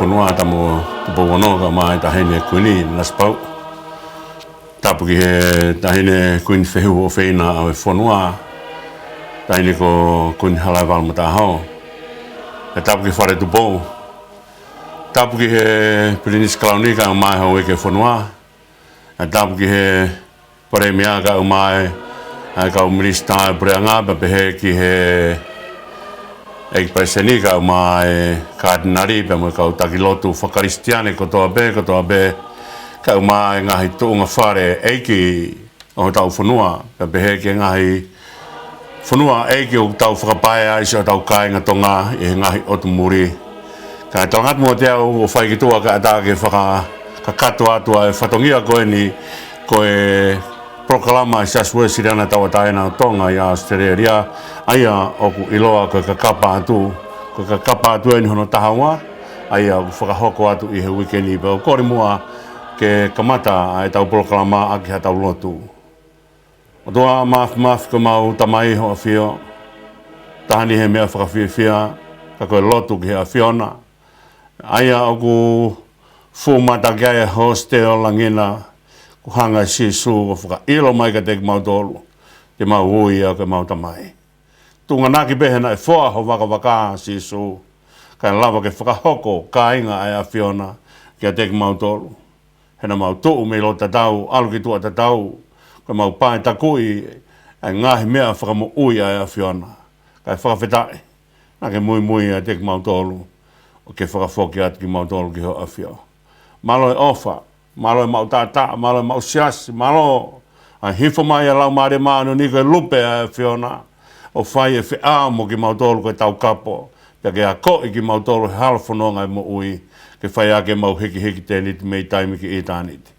whanua tamo tupo ka mai tahine kuini naspau. Tapu ki he tahine kuini whehu o wheina au e whanua. Tahine ko kuini halai walmata hao. E tapu ki whare tupo. Tapu ki he pirinis kalaunika au mai hau eke whanua. E tapu ki he pare miaka au mai ai ka umirista pare ngaba pehe ki he e presenika au mai kardinari pe mo ka takilotu fakaristiane ko toa be ka au mai ngahi tunga whare eiki o tau whanua pe pehe ki ngahi whanua eiki o tau whakapae ai o tau kainga tonga i ngahi otu muri ka talangat mo te au o whai ki tua ka atake ka katoa atua e whatongia koe ni koe proklama Siotame Havea tawataina tonga ya Australia aia oku iloa ko ka kapa atu ni hono tahawa aia oku whakahoko atu i he wikeni pe o kore mua ke kamata ai tau proklama aki hatau lotu o toa maaf ko mau tamai ho afio tahani he mea whakawhiwhia ka koe lotu ki he afiona aia oku fumata kia e hostel langina ku hanga sisu o whaka ilo mai ka teki mau tolu ke mau hui au ke mau tamai. Tunga naki behena e whoa ho waka sisu ka lava ke whakahoko ka inga ai a whiona ke teki mau tolu. Hena mau tuu me lo tatau, alu ki tua tatau, ka mau pae takui ai ngahi mea whakamo ui ai a whiona. Ka whakawhetai, na ke mui ai teki mau tolu o ke whakawhoki atu ki mau tolu ki ho a whio. Malo e ofa, malo e mau tata, malo e mau siasi, malo ai hifo mai a lau maare maano ni koe lupe a whiona o whai e whia mo ki mau tolu koe tau kapo pia ke a koi ki mau tolu he halwhanonga e mo ui ke whai ake mau hiki te niti mei taimi ki i tāniti.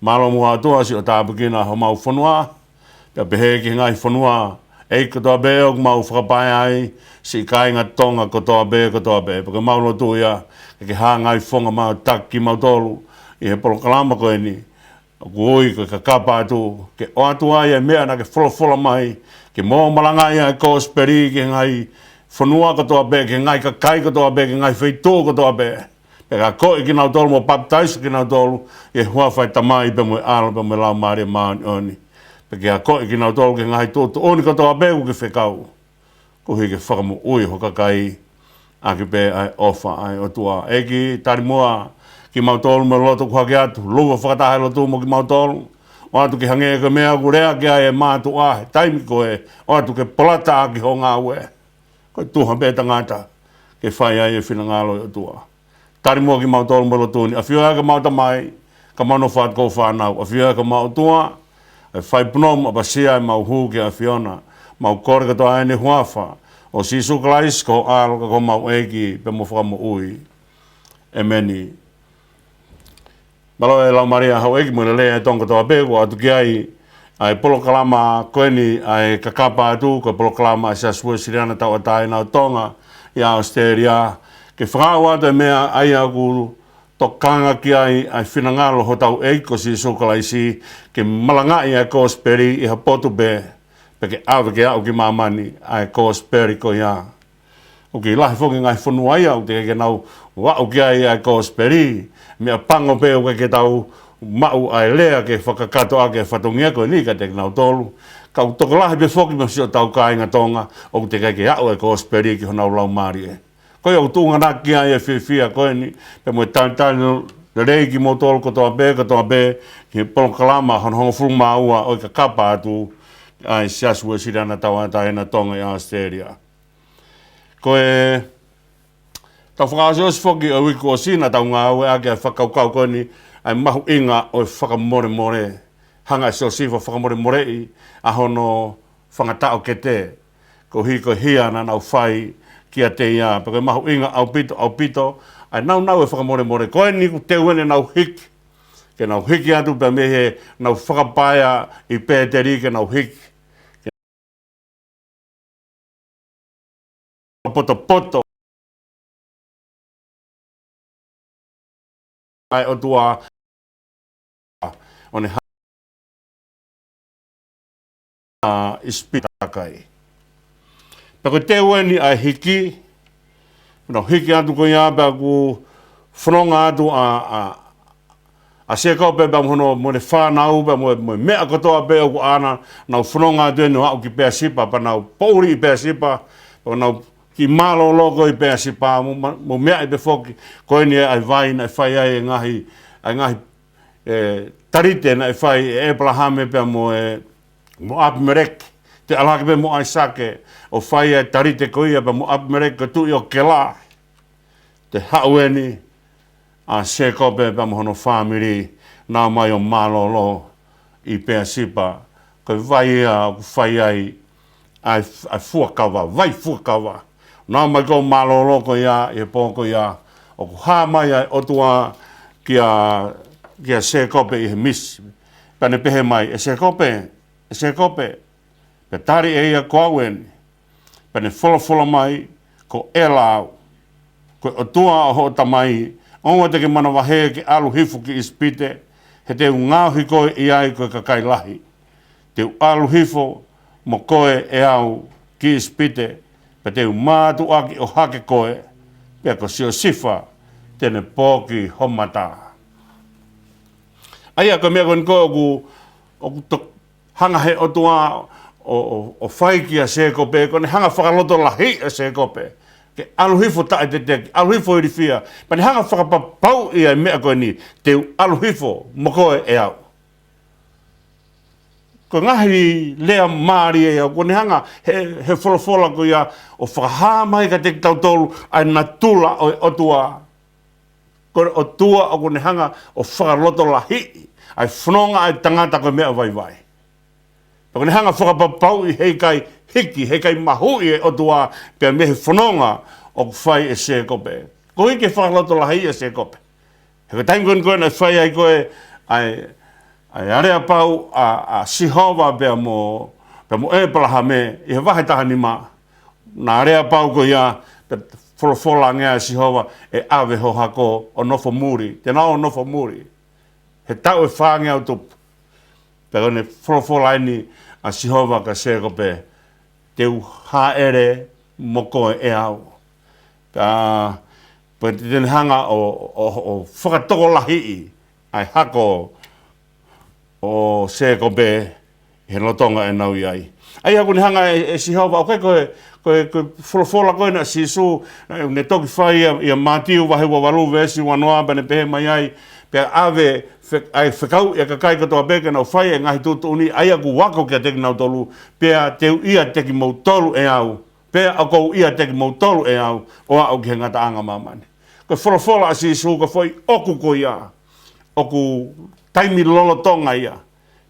Malo mua atua si o tāpukina ho mau whanua pia pehe ki ngai whanua e katoa be o mau whakapai ai si kainga tonga katoa be pia mau lotu ia ke ha ngai whonga mau tak ki mau tolu i he polokalama koe ni ku ui ka kapa atu ke o atu ai e mea na ke whola mai ke mō malanga ia e kōsperi ke ngai whanua katoa be ke ngai kakai katoa be ke ngai whaitō katoa be pe ka koe ki nau tolu mo baptise ki nau tolu e hua whai tamai pe mo e ala pe mo e lau maare maani oni pe ke a koe ki nau tolu ke ngai tōtu oni katoa be ku ke whekau ku hi ke whakamo ui hokakai a ke pe ai ofa ai o tua eki tari mua ki mau tolu me loto kua ke atu, luwa whakatahe lotu mo ki mau tolu, o atu ki hange e ka mea ku rea ki ai e mātu ahe, taimi koe, o atu ke polata a ki ho ngā ue, koe tuha pēta ngāta, ke whai ai e whina ngālo i o tua. Tari mua ki mau tolu me lotu ni, a whio ka mau tamai, ka mau no whaat kou whanau, a whio ka mau tua, e whai punom a pasia e mau hū ki a whiona, mau kore ka toa ene huafa, o sisu klais ko alo ka ko mau eki pe mo whakamo ui, e meni. Malo e lau maria hau eki mwene lea e tonga toa pēko atu ki ai polokalama koeni ai kakapa atu ko polokalama Siotame Havea tawataina tonga i Australia ke whakau atu e mea ai aku tokanga ki ai whinangalo ho tau eiko si sukalaisi ke malangai ai kōsperi i ha potu be ke awe ke au ki mamani ai kōsperi ko ia o ki lahi whoki ngai whanua ia o te ke nau wau ki ai kōsperi mea pango pe o ke tau mau ai lea ke whakakato ake whatongia koe ni ka te nau tolu. Kau tokolahi pe whoki me si o tau kāinga tonga o te ke au e kōsperi ki honau lau maari e. Koe au tūnga naki ai e whiwhia koe ni pe mo tāni rei ki mo tolu katoa be ki polokalama honongo fulma ua o ka kapa atu ai Siotame Havea tawataina tonga i Australia. Koe tau whakaosi whoki o wiku o sina tau ngā ue ake whakaukau koe ni ai mahu inga o whakamore hanga sio sifa whakamore i a hono whangatao ke te ko hia na nau whai kia te ia pako mahu inga au pito ai nau e whakamore koe ni ku te uene nau hiki ke nau hiki atu pe mehe nau whakapaya i pēteri ke nau hiki poto ai o tua one ispitakai. Pako te ueni ai hiki, no hiki atu ko ia pa ku whanonga atu a se kope ba mono mo le whanau ba mo mea kotoa pe o ana nau whanonga atu enu au ki pea sipa pa nau pouri i pea sipa pa nau ki malo logo i pea sipa mo mea i pe foki koe ni ai vai na whai ai ngahi tarite na whai e Abraham pe mo Abimelek te alake pe mo Aisake o whai ai tarite koia pe mo Abimelek ko tu i o Kela te haueni a se kope pe mo hono family na mai o malolo i pea sipa ko vai a whai ai fuakawa vai fuakawa na mai ko malolo ko ia e poko ia o ha mai ai o tua kia se kope i he mis pane pehe mai e se kope pe tari e ia koawen pane fola mai ko elau ko o tua o ho tamai onga te ke mana vahe ke alu hifu ki ispite he te ngau hiko i ai ko kakai lahi te alu hifu mo koe e au ki ispite pe te mātu aki o hake koe pe ko sio sifa tene pōki homata aia ko mea koe nko oku to hanga he o tua o whai a se kope kone hanga whakaloto lahi a se kope ke aluhifo tae te teki, aluhifo i rifia pani hanga whakapapau i ai mea koe ni te aluhifo mo koe e au ko ngahi lea maari e au kone hanga he wholofola ko ia o whakahamai ka teki tautolu ai na tula o tua kone o tua o kone hanga o whakaloto lahi ai whanonga ai tangata koe mea vai kone hanga whakapapau i hei kai hiki, hei kai mahui e o tua pia mehe whanonga o whai e se kope. Ko hiki whakaloto lahi e se kope. He ka taim koe na whai ai koe ai area pau a sihova pia mo e palaha me i he wahe taha ni ma. Na area pau ko ia wholofola ngea sihova e awe ho hako o nofo muri. Te nao o nofo muri. He tau e whaangea o tupu. Pia kone wholofola ini a sihova ka se kope. Te haere mo koe e au. Pa te tene hanga o whakatoko lahi ai hako o se kope he lotonga e nau iai. Ai haku ni hanga e sihova, ok koe wholofola koe na sisu, ne toki whai ia mātiu wahe wa waru vesi wanoa bane pehe mai ai, pia ave ai whekau ia kakai katoa beke nau whai e ngahi tutu uni, ai aku wako kia teki nau tolu, pia teu ia teki mau tolu e au, pia ako ia teki mau tolu e au, o au ki he ngata anga mamani. Ko wholofola a sisu, ko whai oku ko ia, oku taimi lolo tonga ia,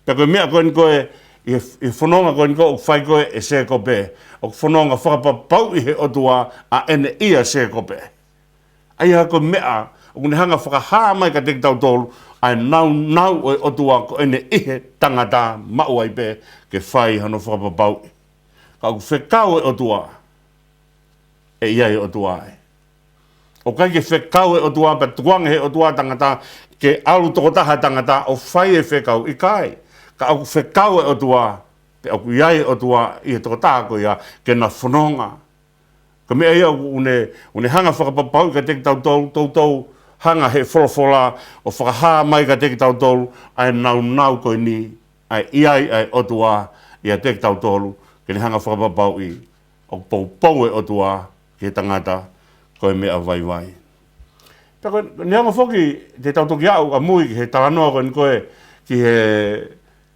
pia koe mea koe ni koe, i whanonga koe ni koe o whai koe e se kope, o whanonga whakapapau i he otua a ene ia se kope. Ai hako mea, o kune hanga whakahaa mai ka teki tau tolu, ai nau o otua ko ene ihe tangata mau ai pe ke whai hano whakapapau. Ka ku whekau e otua, e ia e otua ai. O kai ke whekau e otua, pa tuanga he otua tangata, ke alu tokotaha tangata, o whai e whekau i kai. Ka aku whekau e otua, pe aku iai e otua i he tokotaha ko ia, ke na whanonga. Ka mea ia une hanga whakapapau ka teki tau hanga he wholofola o whakahaa mai ka teki tau tolu ai nau koe ni ai iai ai otua i a teki tau tolu ke ni hanga whakapapau i o pou e otua ke tangata koe mea vai. Tako ni hanga whoki te tautoki au a mui ki he talanoa koe ni koe ki he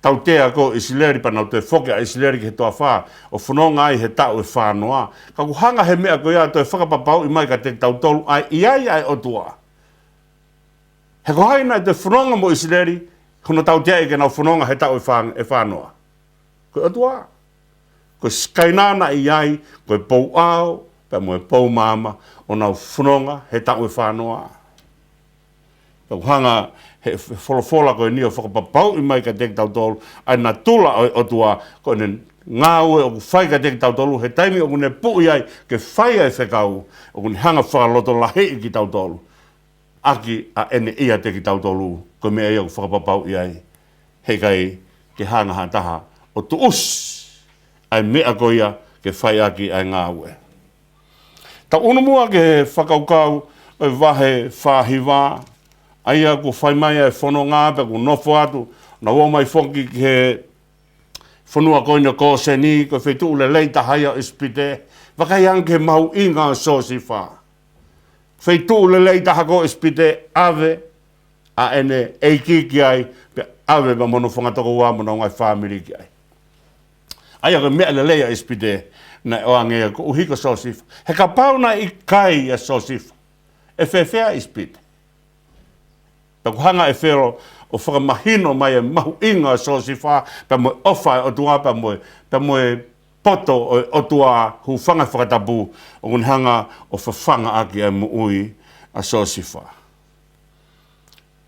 tautea ko isileri panau te whoki a isileri ki he toa whaa o whanonga ai he tau e whanoa. Ka ku hanga he mea koe ia toi whakapapau i mai ka teki tau tolu ai iai ai otua. He ko haina te whanonga mo isileri, kono tau tia ke nau whanonga he tau e whanoa. Koe atua. Koe skainana i ai, koe pou au, pe mo e pou mama, o nau whanonga he tau e whanoa. Ko hanga he wholofola koe ni o whakapapau i mai ka teki tau tolu, ai na tula o atua, koe ne ngāue o ku whai ka teki tau tolu, he taimi o kune pui ai, ke whai ai whekau, o kune hanga whakaloto lahi ki tau tolu. Aki a ene ia teki tau tolu, ko mea ia ku whakapapau i ai, hei kai ke hanga taha o tu ai mea ko ia ke whai aki ai ngāue. Ta unumua ke whakaukau o vahe whahiwa, aia ko whai mai e whono ngā pe ko nofo atu, na o mai whonki ki he whanua koina ko seni, ko whetu ule leita haia ispite, wakai anke mau inga sosi wha. Whetu ule leita hako ispite ave, a ene eikiki ai, pe ave ma mono whangatoko wā mona ngai whamiri ki ai. Aia ko mea le leia ispite, na o angea ko uhiko sosi wha. He ka pauna i kai a sosi wha. E whewhea ispite. Pe hanga e whero o whakamahino mai e mahu inga sosi wha, pe moe ofa o tua, pe moe poto o tua hu whanga whakatapu o kun hanga o whawhanga aki e mo ui a sosi wha.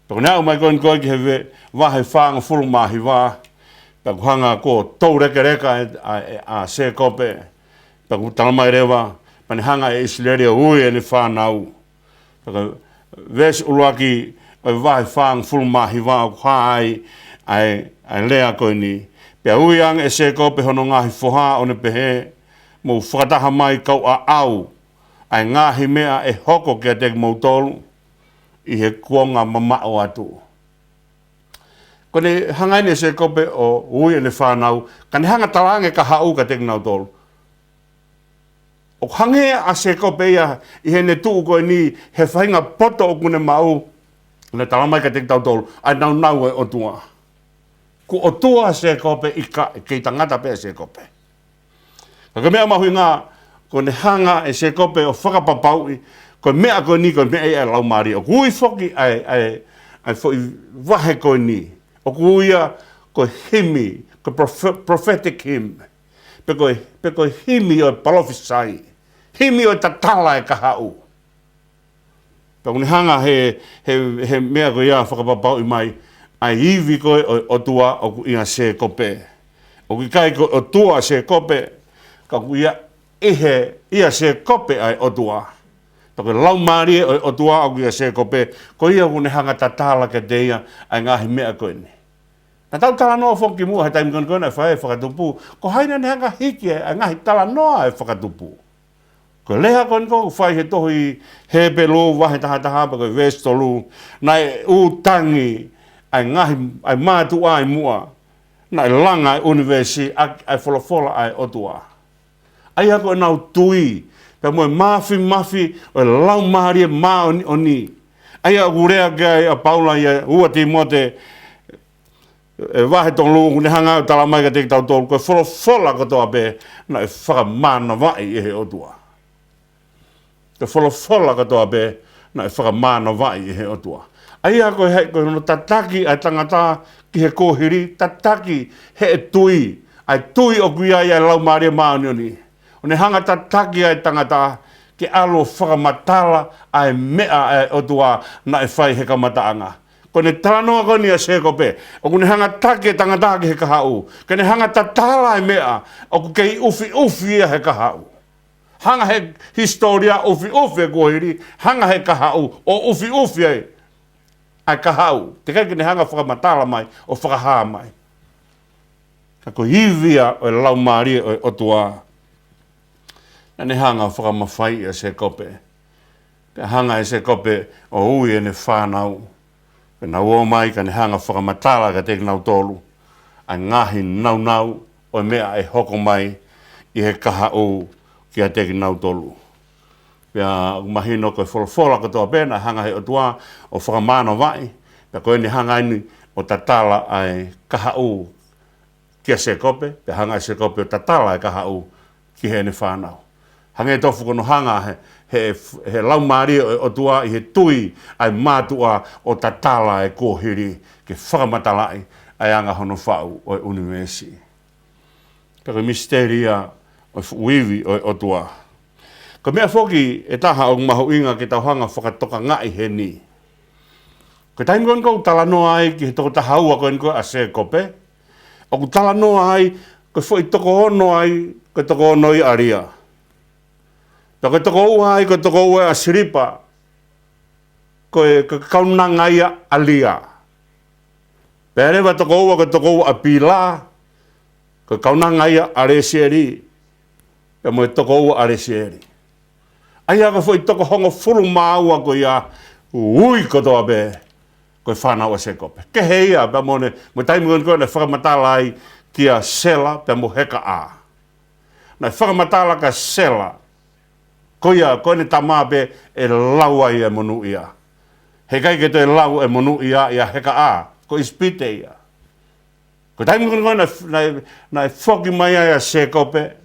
Pe kuna au mai koin koe ki hewe wahe whanga fulu mahi wā, pe hanga ko tau reke reka a se kope, pe ku talamai rewa, pe hanga e isleri o ui e ni whanau. Ves uluaki o vahe whang fulu mahi wā o hai ai lea koe ni. Pea uiang e se kope hono ngahi whoha o ne pehe mo whakataha mai kau a au ai ngahi mea e hoko kia te mautolu i he kuonga mamao atu. Kone hangai ne se kope o ui e ne whanau, kane hanga talange ka hau ka te mautolu. O hange a se kope ia i he ne tuu koe ni he whainga poto o kune mau ne talamai ka te tautolu ai nau e o tua. Ko o tua se kope i ka kei tangata pe se kope. Ka mea mahui ngā ko ne hanga e se kope o whakapapaui ko mea koe ni ko mea e lau maari o kui whoki ai whoi wahe koe ni. O kuia ko himi, ko prophetic hymn. Pe koe himi o palofisai. Himi o tatala e ka hau. Pe kone hanga he mea ko ia whakapapau i mai, ai iwi koe o tua o ku ia se kope. O ki kai ko o tua se kope, ka ku ia ia se kope ai o tua. Toke lau maari o tua o ku ia se kope, ko ia kune hanga tatala ke te ia ai ngahi mea koe ni. Na tau tala noa whoki mua, he taimi kone whae whakatupu, ko haina ne hanga hiki ai ngahi tala noa e whakatupu. Ko leha kon ko whai he tohi hepe lo wahe taha pa ko vestolu nai utangi ai ngahi ai mātu ai mua nai langa ai universi ai wholofola ai otua. Ai hako nau tui pe moe mafi o lau maharia maa oni. Ai a urea kia a paula ia ua ti mote wahe tong lu kune hanga o talamai ka te tau tolu ko wholofola katoa pe nai whakamana vai e he otua. Te wholofola katoa be na e whakamana vai i he otua. Ai ako hei koe no tataki ai tangata ki he kōhiri, tataki he e tui, ai tui o kuia i ai lau maria maunioni. O ne hanga tataki ai tangata ki alo whakamatala ai mea ai otua na e whai he kamataanga. Ko ne tānoa koni a se kope, o kune hanga take tangata ki he kahau, ko ne hanga tatala ai mea, o ku kei ufi ia he kahau. Hanga he historia ufi e kohiri, hanga he kahau, o ufi ai kahau. Te kai ne hanga whakamatala mai, o whakahaa mai. Kako hivia o lau maari o otua. Na ne hanga whakamawhai e se kope. Ka hanga e se kope o ui e ne whanau. Ka na ua mai ka ne hanga whakamatala ka te nau tolu. Ai ngahi nau o mea e hoko mai i he kahau kia teki nau tolu. Pea mahino koe wholofola katoa pēna hanga he otua o whakamano vai. Pea koe ni hanga ini o tatala ai kahau kia se kope. Pea hanga se kope o tatala ai kahau ki he ne whanau. Hanga e tofu kono hanga he lau maari o tua i he tui ai mātua o tatala ai kōhiri ke whakamatalai ai anga hono whau o universi. Pea koe misteria o uiwi o tua. Ko mea whoki e taha o mahu inga ki tau hanga whakatoka ngai he ni. Ko taimi koen kou tala noa ai ki he toko tahaua koen koe a se kope. O ku tala noa ai ko whoi toko ono ai ko toko ono i aria. Pea ko toko ua ai ko toko ua a siripa ko kaunanga ia alia. Pea rewa toko ua ko toko ua a pila ko kaunanga ia a resieri. Pea moe toko ua a resieri. Ai aga foi toko hongo fulu maua ko ia ui kotoa be ko whanau a se kope. Ke heia pa mo taimi ko ne whakamatala ai kia sela pe mo heka a. Na whakamatala ka sela ko ia ko ne tama be e lau ai e monu ia. He kai ke te lau e monu ia heka a ko ispite ia. Ko taimi ko na whoki mai ai a se kope.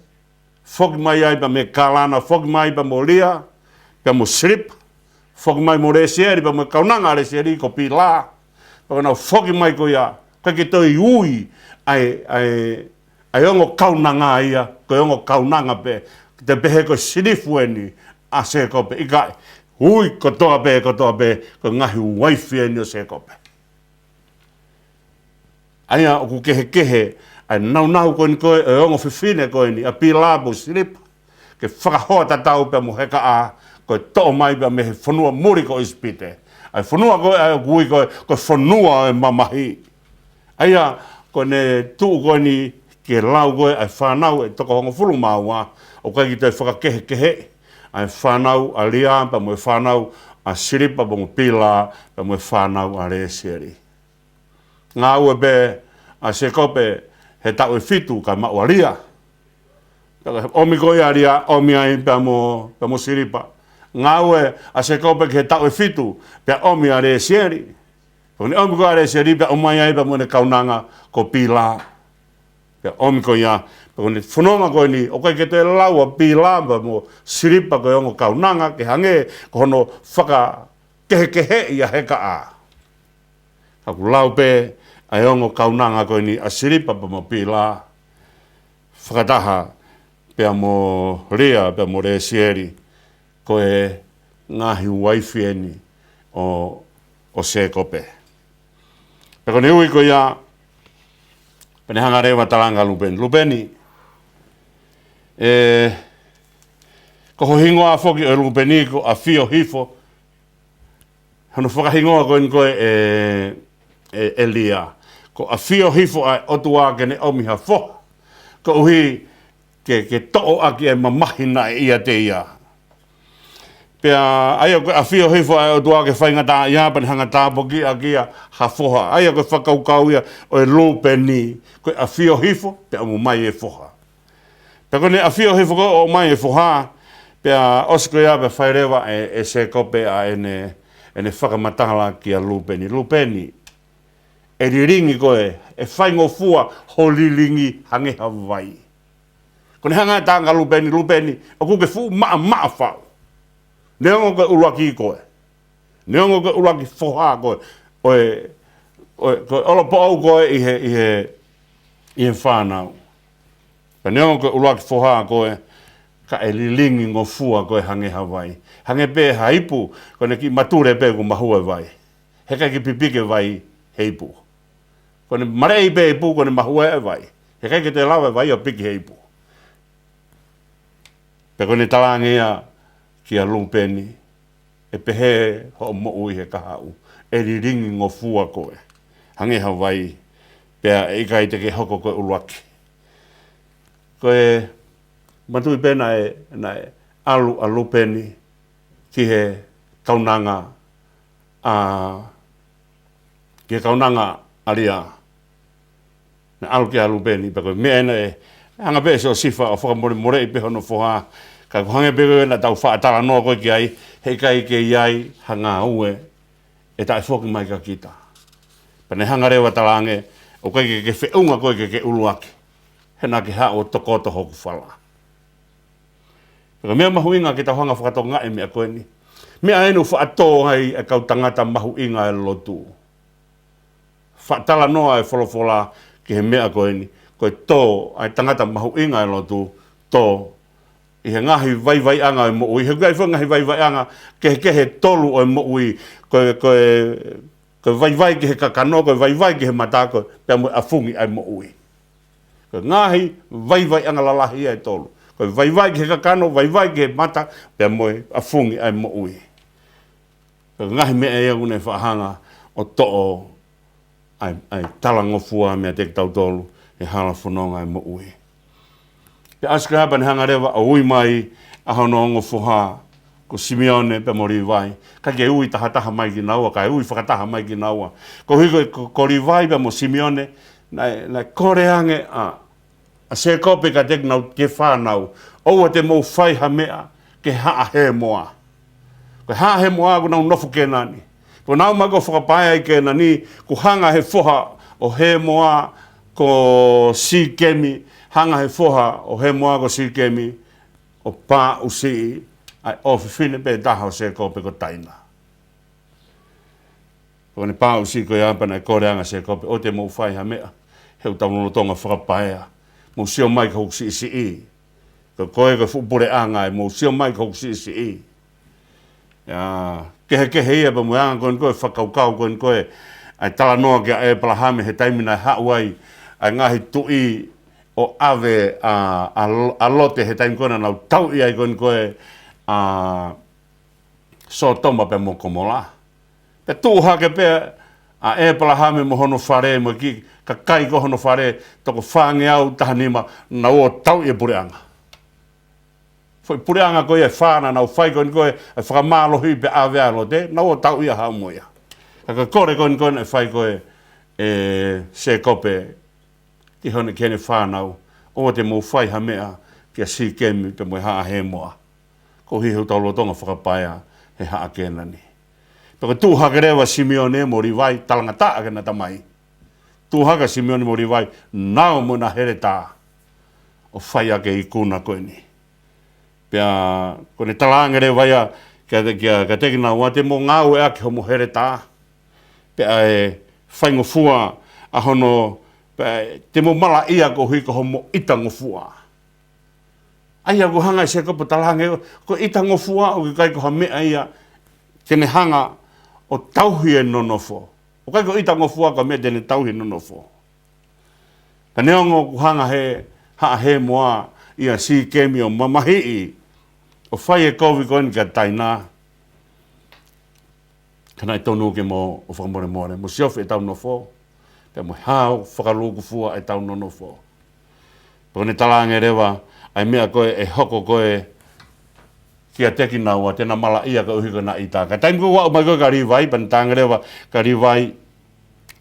Whoki mai ai pa me kalana, whoki mai pa mo lia, pa mo slip, whoki mai mo resieri, pa mo kaunanga resieri, ko pi la. Pa na whoki mai ko ia, ka ke toi ui, ai ongo kaunanga ia, ko ongo kaunanga pe, te pehe ko silifueni, a se kope, ikai, ui ko toa pe, ko ngahi waifi eni o se kope. Aia, o ku kehe, ai nau koe ni koe, e ongo whiwhine koe ni, a pilabu silipa, ke whakahoa tatau pe mo heka a, koe to'o mai pe me he whanua muri ko ispite. Ai whanua koe, ai kui koe whanua e mamahi. Aia, koe ne tuu koe ni, ke lau koe, ai whanau e toko hongo fulu maua, o kai ki te whakakehe, ai whanau a lia, pe mo e whanau a silipa, pe mo pila, pe mo e whanau a reesieri. Ngā ue pe, a se kope, he tau e fitu ka maua ria. Omi koe a ria, omi ai pe mo siripa. Ngā ue a se kope ke he tau e fitu, pe omi a re sieri. Omi koe a re sieri, pe omai ai pe mo ne kaunanga ko pila. Pe omi koe a, pe ne whanonga koe ni, o kai ke te lau a pila, pe mo siripa koe ongo kaunanga, ke hange, ko hono whaka kehe ia heka a. Haku lau pe, ai ongo kaunanga koe ni a siripa pa mo pila, whakataha pia mo ria, pia mo re sieri, koe ngahi waifi eni o se kope. Peko ne ui ko ia, pene hanga rewa talanga lupeni. Lupeni, ko hingoa foki o lupeni ko a fio hifo, hano whakahingoa koe ni koe e lia. Ko a fio hifo ai otua ke ne omiha fo. Ko uhi ke to'o aki e mamahina e ia te ia. Pea aia koe a fio hifo ai otua ke whaingata ia pani hanga tāpoki a kia ha foha. Aia koe whakaukau ia o e lupeni. Koe a fio hifo pea mo mai e foha. Pea koe ne a fio hifo koe o mai e foha. Pea osiko ia pe whairewa e se kope a ene whakamatala ki a lupeni. Lupeni. E riringi koe, e whaingo fua holilingi hange Hawaii. Kone hanga tanga lupeni, o kuke fu maa whau. Neongo koe uluaki koe. Neongo koe uluaki foha koe. Koe olo po au koe i he whanau. Pa neongo koe uluaki foha koe, ka e lilingi ngo fua koe hange Hawaii. Hange pe haipu, kone ki mature pe ku mahue vai. Heka ki pipike vai heipu. Kone marei pe heipu, kone mahue e vai. Heka ki te lawe vai o piki heipu. Pe kone talangea ki a lupeni, e pehe ho mo ui he kahau. E riringi ngo fua koe. Hange Hawaii, pea e kai te ke hoko koe uluaki. Koe matui pena e alu a lupeni, ki he kaunanga ki he kaunanga alia na alu ki a lupeni peko mea ena e hanga pe o sifa o whakamore more i peho no foha ka kuhange peko na tau whaatala noa koe ki ai hei kai ke iai hanga ue e tai whoki mai ka kita pane hanga rewa talange o kai ke whiunga koe ke uluaki hena ki hao tokoto hoku whala. Peko mea mahuinga ki tau hanga whakatonga e mea koe ni. Mea enu whaatō hai e kau tangata mahuinga e lotu. Whaatala noa e wholofola ki he mea koe ni. Koe tō ai tangata mahuinga e lotu tō i he ngahi vai anga e mo ui. He kai whangahi vai anga ke he tolu o e mo ui. Koe vai ki he kakano, koe vai ki he matako, pia mo afungi ai mo ui. Koe ngahi vai anga lalahi ai tolu. Koe vai ki he kakano, vai ki he mata, pia mo afungi ai mo ui. Koe ngahi mea e une whahanga o to'o ai talangofua mea te tau tolu e hala whanonga ai mo ui. Pe aska hapa ni hanga rewa a ui mai a hono ongo fuha ko Simeone pe mori vai ka ke ui taha mai ki naua ka ui whakataha mai ki naua ko hiko ko ri vai pe mo Simeone na koreange a se kope ka tek nau ke whanau oua te mo whai ha mea ke haa he moa ko haa he moa ko nau nofu ke nani ko nau mako whakapaia i ke nani ko hanga he whoha o he moa ko si kemi hanga he whoha o he moa ko si kemi o pā usi ai ofifine pe taha o se kope ko taina. Ko ne pā usi ko iapana e koreanga se kope o te mo whai ha mea heu taunono tonga whakapaia mo sio mai ka huksi isi i. Ko koe ko fupure anga mo sio mai ka huksi isi i. Kehe ia pa muanga koe whakaukau koe ai tala noa kia e palahame he taimina hauai ai ngahi tui o ave a lote he taim kona nau tau i ai koe so toma pe mo komola. Pe tuha ke pe a e palahame mo hono whare mo ki ka kai ko hono whare toko whange au tahanima na o tau i pureanga. Foi pureanga koe e whana nau whai koe e whakamalohi pe ave a lote na o tau i a haumoia. Ka kore koe e whai koe e se kope ki hone kene whanau o te mo whai ha mea kia si kemi pe mo haa he moa. Ko hi heu taulo tonga whakapaia he haa kenani. Peko tūhaka rewa Simeone mo riwai talangata ake na tamai. Tūhaka Simeone mo riwai nao mo na here tā o whai ake i kuna koe ni. Pea kone talanga rewa ia ka teki na ua te mo ngau e ake ho mo here tā. Pea e whaingo fua a hono te mo mala ia ko hui ko homo itango fua. Ai ako hanga se ko talanga ko itango fua o ki kai ko ha mea ia tene hanga o tauhi e nonofo. O kai ko itango fua ko mea tene tauhi nonofo. Ka neongo ku hanga he haa he moa ia si kemi o mamahi o whai e kovi koen ka taina. Kana i tonu ke mo o whakamore more. Mo siofi e tau nofo. Pe mo hao whakaluku fua e tau nonofo. Pako ne talange rewa ai mea koe e hoko koe kia teki naua tena mala ia ka uhi na ita. Ka taim ko wau mai koe ka riwai pan tanga rewa ka riwai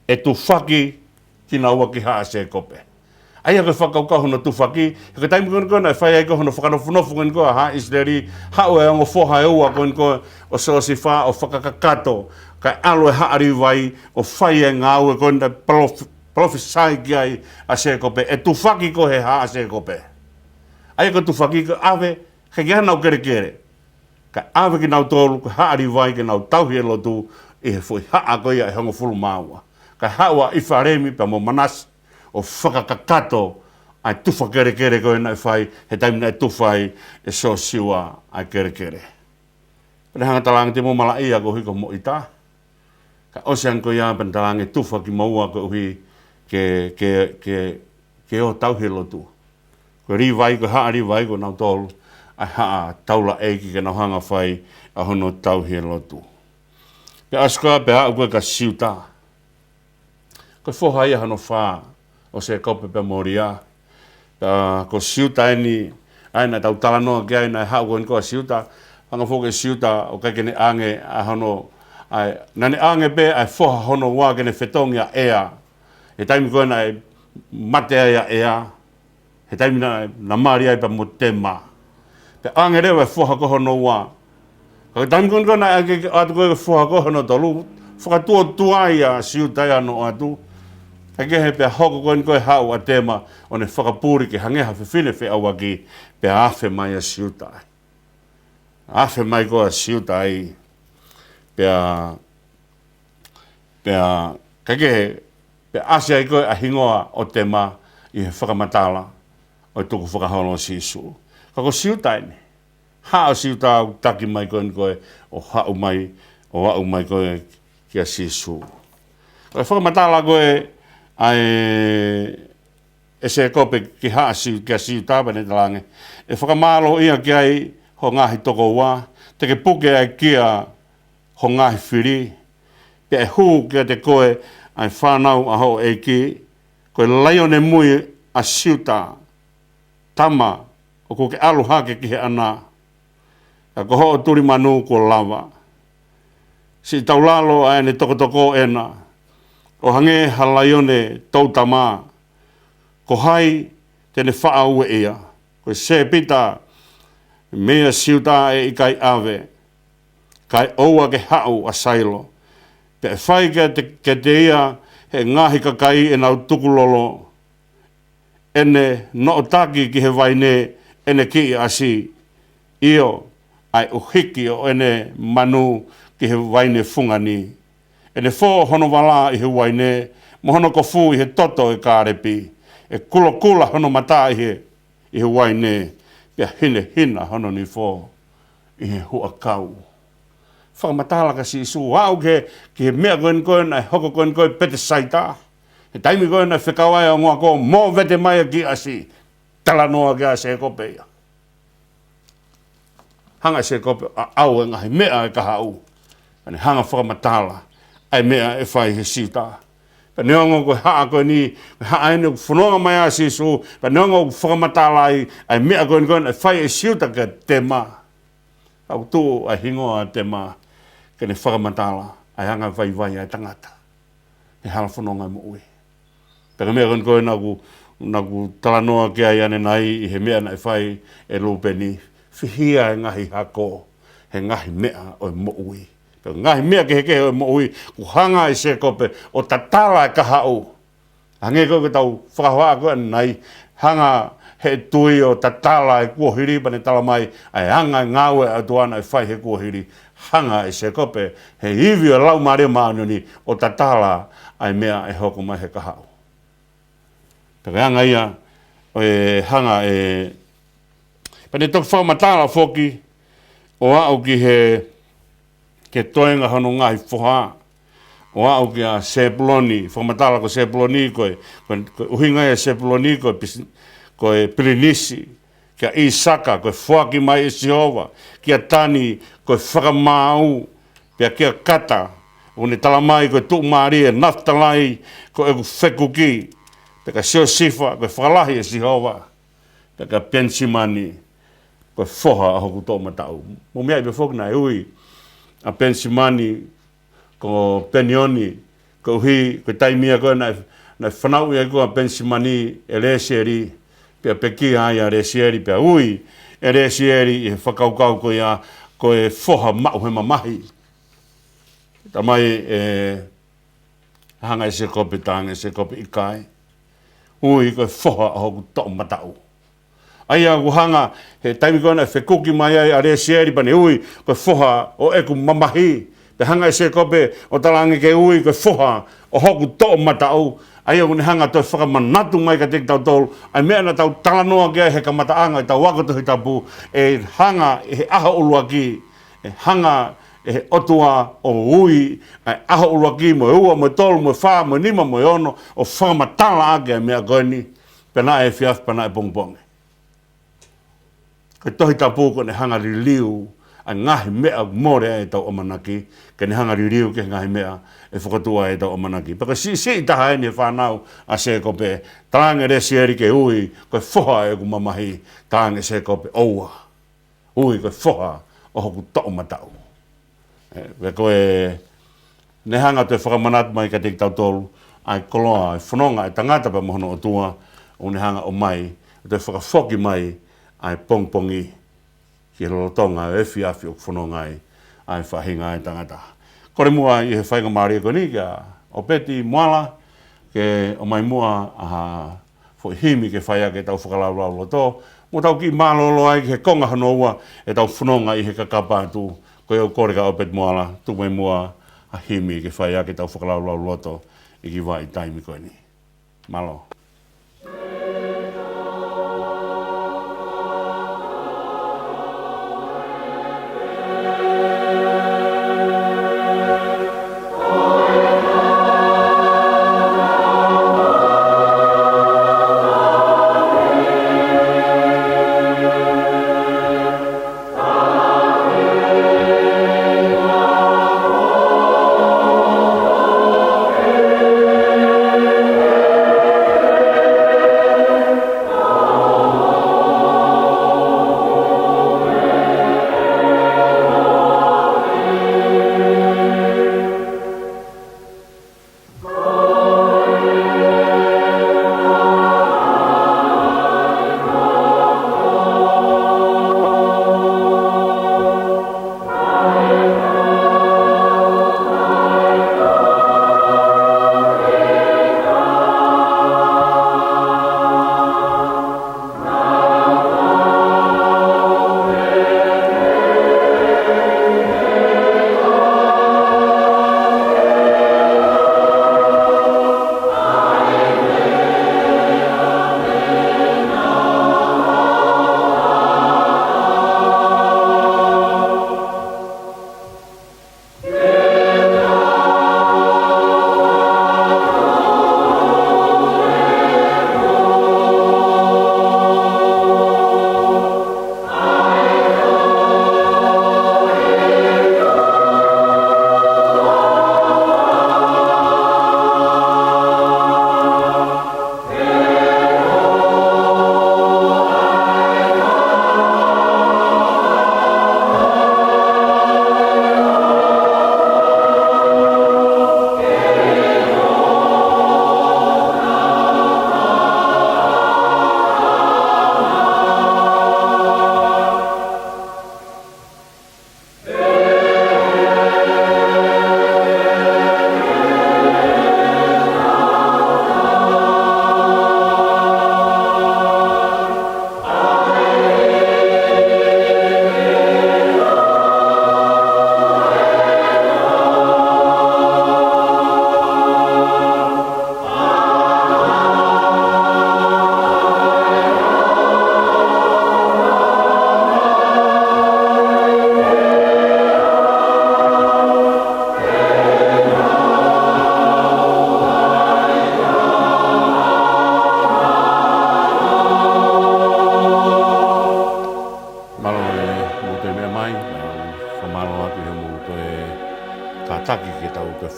e tu whaki ki naua ki haa se kope. Ai koe whakaukau hono tu whaki. Ka taim koe na whai ai koe hono whakanofunofu koe koe haa isleri hao e ongo whoha e ua koe o sosifa o whakakakato. Ka alo e haa riwai o whai e ngau e koe na profesai ki ai a se kope. E tu whaki koe he haa se kope. Ai koe tu whaki koe ave ke kia nau kere kere. Ka ave ki nau tolu koe haa riwai ke nau tauhi e lotu i he fui haa koe ia e hongo fulu maua. Ka haua i wharemi pa mo manasi o whakakakato ai tufa kere kere koe na whai he taimina e tufai e so siwa ai kere kere. Pere hanga talangi te mo mala ia ko hiko mo ita. Ka osean ko ia pen talangi tufa ki maua ko hui ke o tauhi lotu. Ko riwai ko haa riwai ko nau tolu ai haa taula eiki ke nau hanga whai a hono tauhi lotu. Pe askoa pe haa koe ka siuta. Ko whoha ia hano whaa o se kope pe moria. Ko siuta eni aina tau talanoa ki aina e haa koe koa siuta. Hanga whoke siuta o kai kene ange a hono nane ange pe ai whoha hono wā kene whetongi a ea. E taimi koe na e matea ia ea. He taimi na maari ai pa mo te ma. Pe ange rewa e whoha ko hono wā. Ka taimi koe na atu koe whoha ko hono tolu. Whakatua tuai a siuta ia no atu. Ka kehe pe hoko koe hau a tema o ne whakapuri ke hangeha whiwhine whi awa ki pe awhe mai a siuta. Awhe mai ko a siuta ai. Pea ka kehe pe ase ai koe a hingoa o tema i he whakamatala o tuku whakaholo sisu. Ka ko siuta ene. Hao siuta au taki mai koe o hau mai koe ki a sisu. Ka whakamatala koe ai e se kope ki haasi ki a siuta pane talange. E whakamalo ia ki ai ho ngahi toko wā. Te ke puke ai kia ho ngahi whiri. Pe e hū kia te koe ai whanau aho e ki. Koe laione mui a siuta. Tama o ko ke alu hake ki he ana. ko ho turi manu ko lava. Si tau lalo ai ne toko ena. O hange halaione tautama. Ko hai tene whaau ea. Ko se pita mea siuta e ikai ave. Kai oua ke hau a sailo. Pe whai ke te ia he ngahi kakai e nau tukulolo. Ene no taki ki he waine ene ki asi. Io ai uhiki o ene manu ki he waine fungani. Ene fō hono wala i he waine. Mohono ko fu i he toto e kārepi. E kula hono mata i he waine. Pia hina hono ni fō i he hua kau. Whakamatala ka si isu wau ki he mea koen ai hoko koen pete saita. He taimi koen ai whekawai o ngua ko mō vete mai ki asi. Tala noa ki a se kopeia. Hanga se kope au e ngahi mea e kaha au. Ane hanga whakamatala ai mea e whai he sita. Pa neongo koe haa koe ni, haa ene whanonga mai a si isu, pa neongo whakamatala ai mea koen ai whai e siuta ka te maa. Au tu ai hingoa te maa. Kene whakamatala ai hanga vai ai tangata. He hala whanonga mo ui. Peka mea koe naku talanoa ki ai ane nai i he mea nai whai e lupeni. Whihia e ngahi hako. He ngahi mea o mo ui. Peka ngahi mea ke heke o mo ui. Ku hanga i se kope o tatala e kaha au. Hange koe ke tau whakahoa koe ane nai. Hanga he tui o tatala e kuahiri pane tala mai. Ai hanga ngawe a tuana e whai he kuahiri. Hanga e se kope, he iwi o lau maare maanuni o tatala ai mea e hoko mai he kahau. Peka hanga ia, o e hanga e... Pane toku whakamatala whoki, o au ki he... Ke toenga hano ngahi whoha. O au ki a Sepuloni, whakamatala ko Sepuloni koe uhinga e Sepuloni koe Pirinisi. Kia Isaka, koe whaki mai e Sihova. Kia Tani, koe whakamau. Pia kia Kata, une talamai koe tuk maari e Naftalai, koe eku whekuki. Pia Siosifa, koe whakalahi e Sihova. Pia Pensimani, koe whoha a hoku tō matau. Mo mea ipe whokna e ui. A Pensimani, ko Penioni, ko uhi, koe taimia koe nai whanau i koe a Pensimani e Reseri. Pia peki ai a resieri, pia ui e resieri i he whakaukau koe whoha mau he mamahi. Ta mai e hanga e se kope tanga, se kope ikai. Ui koe whoha a hoku tō matau. Ai a ku hanga he taimi koe na whekuki mai ai a resieri, pane ui koe whoha o eku mamahi. Te hanga e se kope o talangi ke ui koe whoha o hoku tō matau. Ai o ni hanga toi whakamanatu mai ka te tau tolu. Ai mea na tau talanoa kia he kamataanga i tau Ako Tohitapu. E hanga e he aha uluaki. E hanga e he otua o ui. Ai aha uluaki mo ua, mo tolu, mo wha, mo nima, mo ono. O whakamatala ake a mea koe ni. Pena e fiaf, pena e pongponge. Koe Tohitapu ko ne hanga li liu. Ai ngahi mea more e tau omanaki. Ke ne hanga li liu ke ngahi mea. E whakatua e tau omanaki. Paka si taha e ni whanau a se kope. Tānge resieri ke ui, koe whoha e ku mamahi. Tānge se kope oua. Ui koe whoha o hoku tau matau. Ve koe ne hanga te whakamanat mai ka te tau tolu. Ai koloa, ai whanonga, ai tangata pa mohono o tua. O ne hanga o mai. Te whakawhoki mai ai pongpongi. Ki lolotonga e whiawhi o whanonga ai whahinga ai tangata. Kore mua i he whainga maari ko ni kia o peti moala ke o mai mua aha fo himi ke whaia ke tau whakalaulau to. Mo tau ki mālolo ai ke konga hanoua e tau whanonga i he kakapa tu ko e o kore ka o peti moala tu mai mua a himi ke whaia ke tau whakalaulau to i ki wai taimi ko ni. Malo.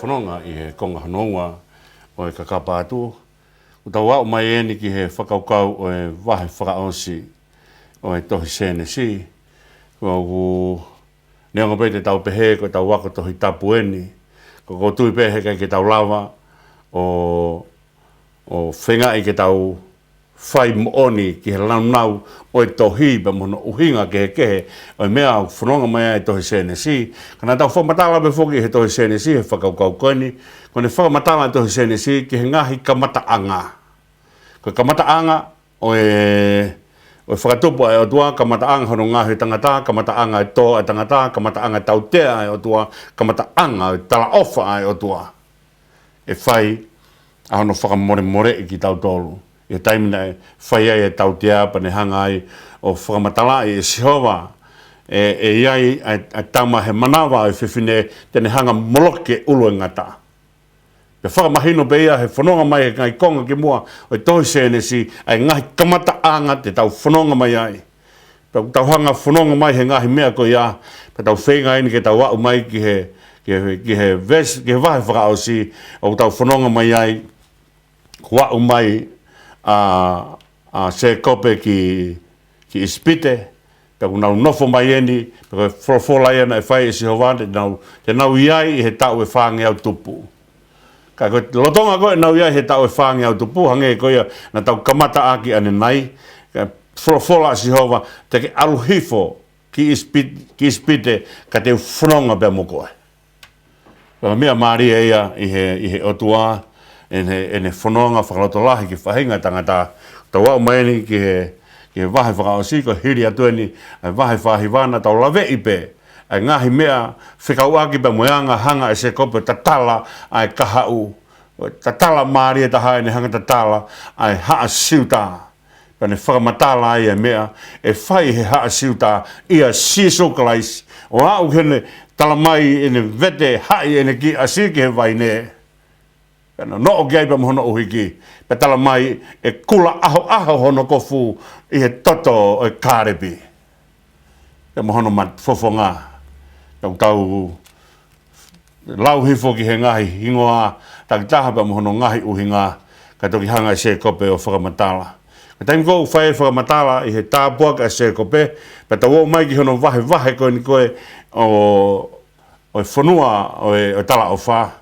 whanonga i he konga hanonga o e kakapa atu. O tau wau mai eni ki he whakaukau o e vahe faka'osi o e Tohi Senesi. Ko neonga pei te tau pehe ko tau Ako Tohitapu eni. Ko tui pehe kai ke tau lava o whenga i ke tau whai mooni ki he launau o e tohi pa mono uhinga kehe o e mea o whanonga mai e Tohi Senesi. Kana tau whamatala me whoki he Tohi Senesi he whakaukau koeni. Ko ne whakamatala e Tohi Senesi ki he ngahi kamataanga. Ko kamataanga o e whakatupu e o tua kamataanga hono ngahi tangata, kamataanga e tō e tangata, kamataanga e tautea e o tua, kamataanga e tala ofa e o tua. E whai a hono whakamore more i ki tau tolu. E taimina e whai ai e tautea pa ne hanga ai o whakamatala i e sihova. E iai a tama he manawa e whiwhine tene hanga moloke ulu e ngata. Pe whakamahino pe ia he whanonga mai e ngai konga ki mua o e Tohi Senesi ai ngahi kamataanga te tau whanonga mai ai. Pe tau hanga whanonga mai he ngahi mea ko ia pe tau whenga ini ke tau wau mai ki he vahe faka'osi o tau whanonga mai ai wau mai a se kope ki ispite. Pe nau nofo mai eni pe wholofola ia na e whai e sihovane te nau iai i he tau e whange au tupu. Ka koe lotonga koe nau iai he tau e whange au tupu hange koe ia na tau kamata aki ane nai. Ka wholofola sihova te ke aluhifo ki ispite ka te whanonga pe mo koe. Ka mea maria ia i he otua ene whanonga whakalotolahi ki whahinga tangata. Tau wau maeni ki he vahe whakaosi ko hiri atueni vahe whahiwana tau lawe ipe. Ai ngahi mea whikauaki pa moeanga hanga e se kope tatala ai kahau. Tatala maria taha e ne hanga tatala ai haa siuta. Pane whakamatala ai e mea e whai he haa siuta ia sisokalais. O au hene talamai ene vete hai ene ki asiki he vaine. No o gai pa mohono uhiki. Pe talamai e kula aho hono kofu i he toto e kārepi. Pe mohono mat fofonga. Tau lau hifo ki he ngahi hingoa, taki taha pa mohono ngahi uhinga, ka toki hanga i se kope o whakamatala. Ka taimi kou whae whakamatala i he tāpuaka i se kope, pa tau o mai ki hono vahe koe ni koe o whanua o tala o wha.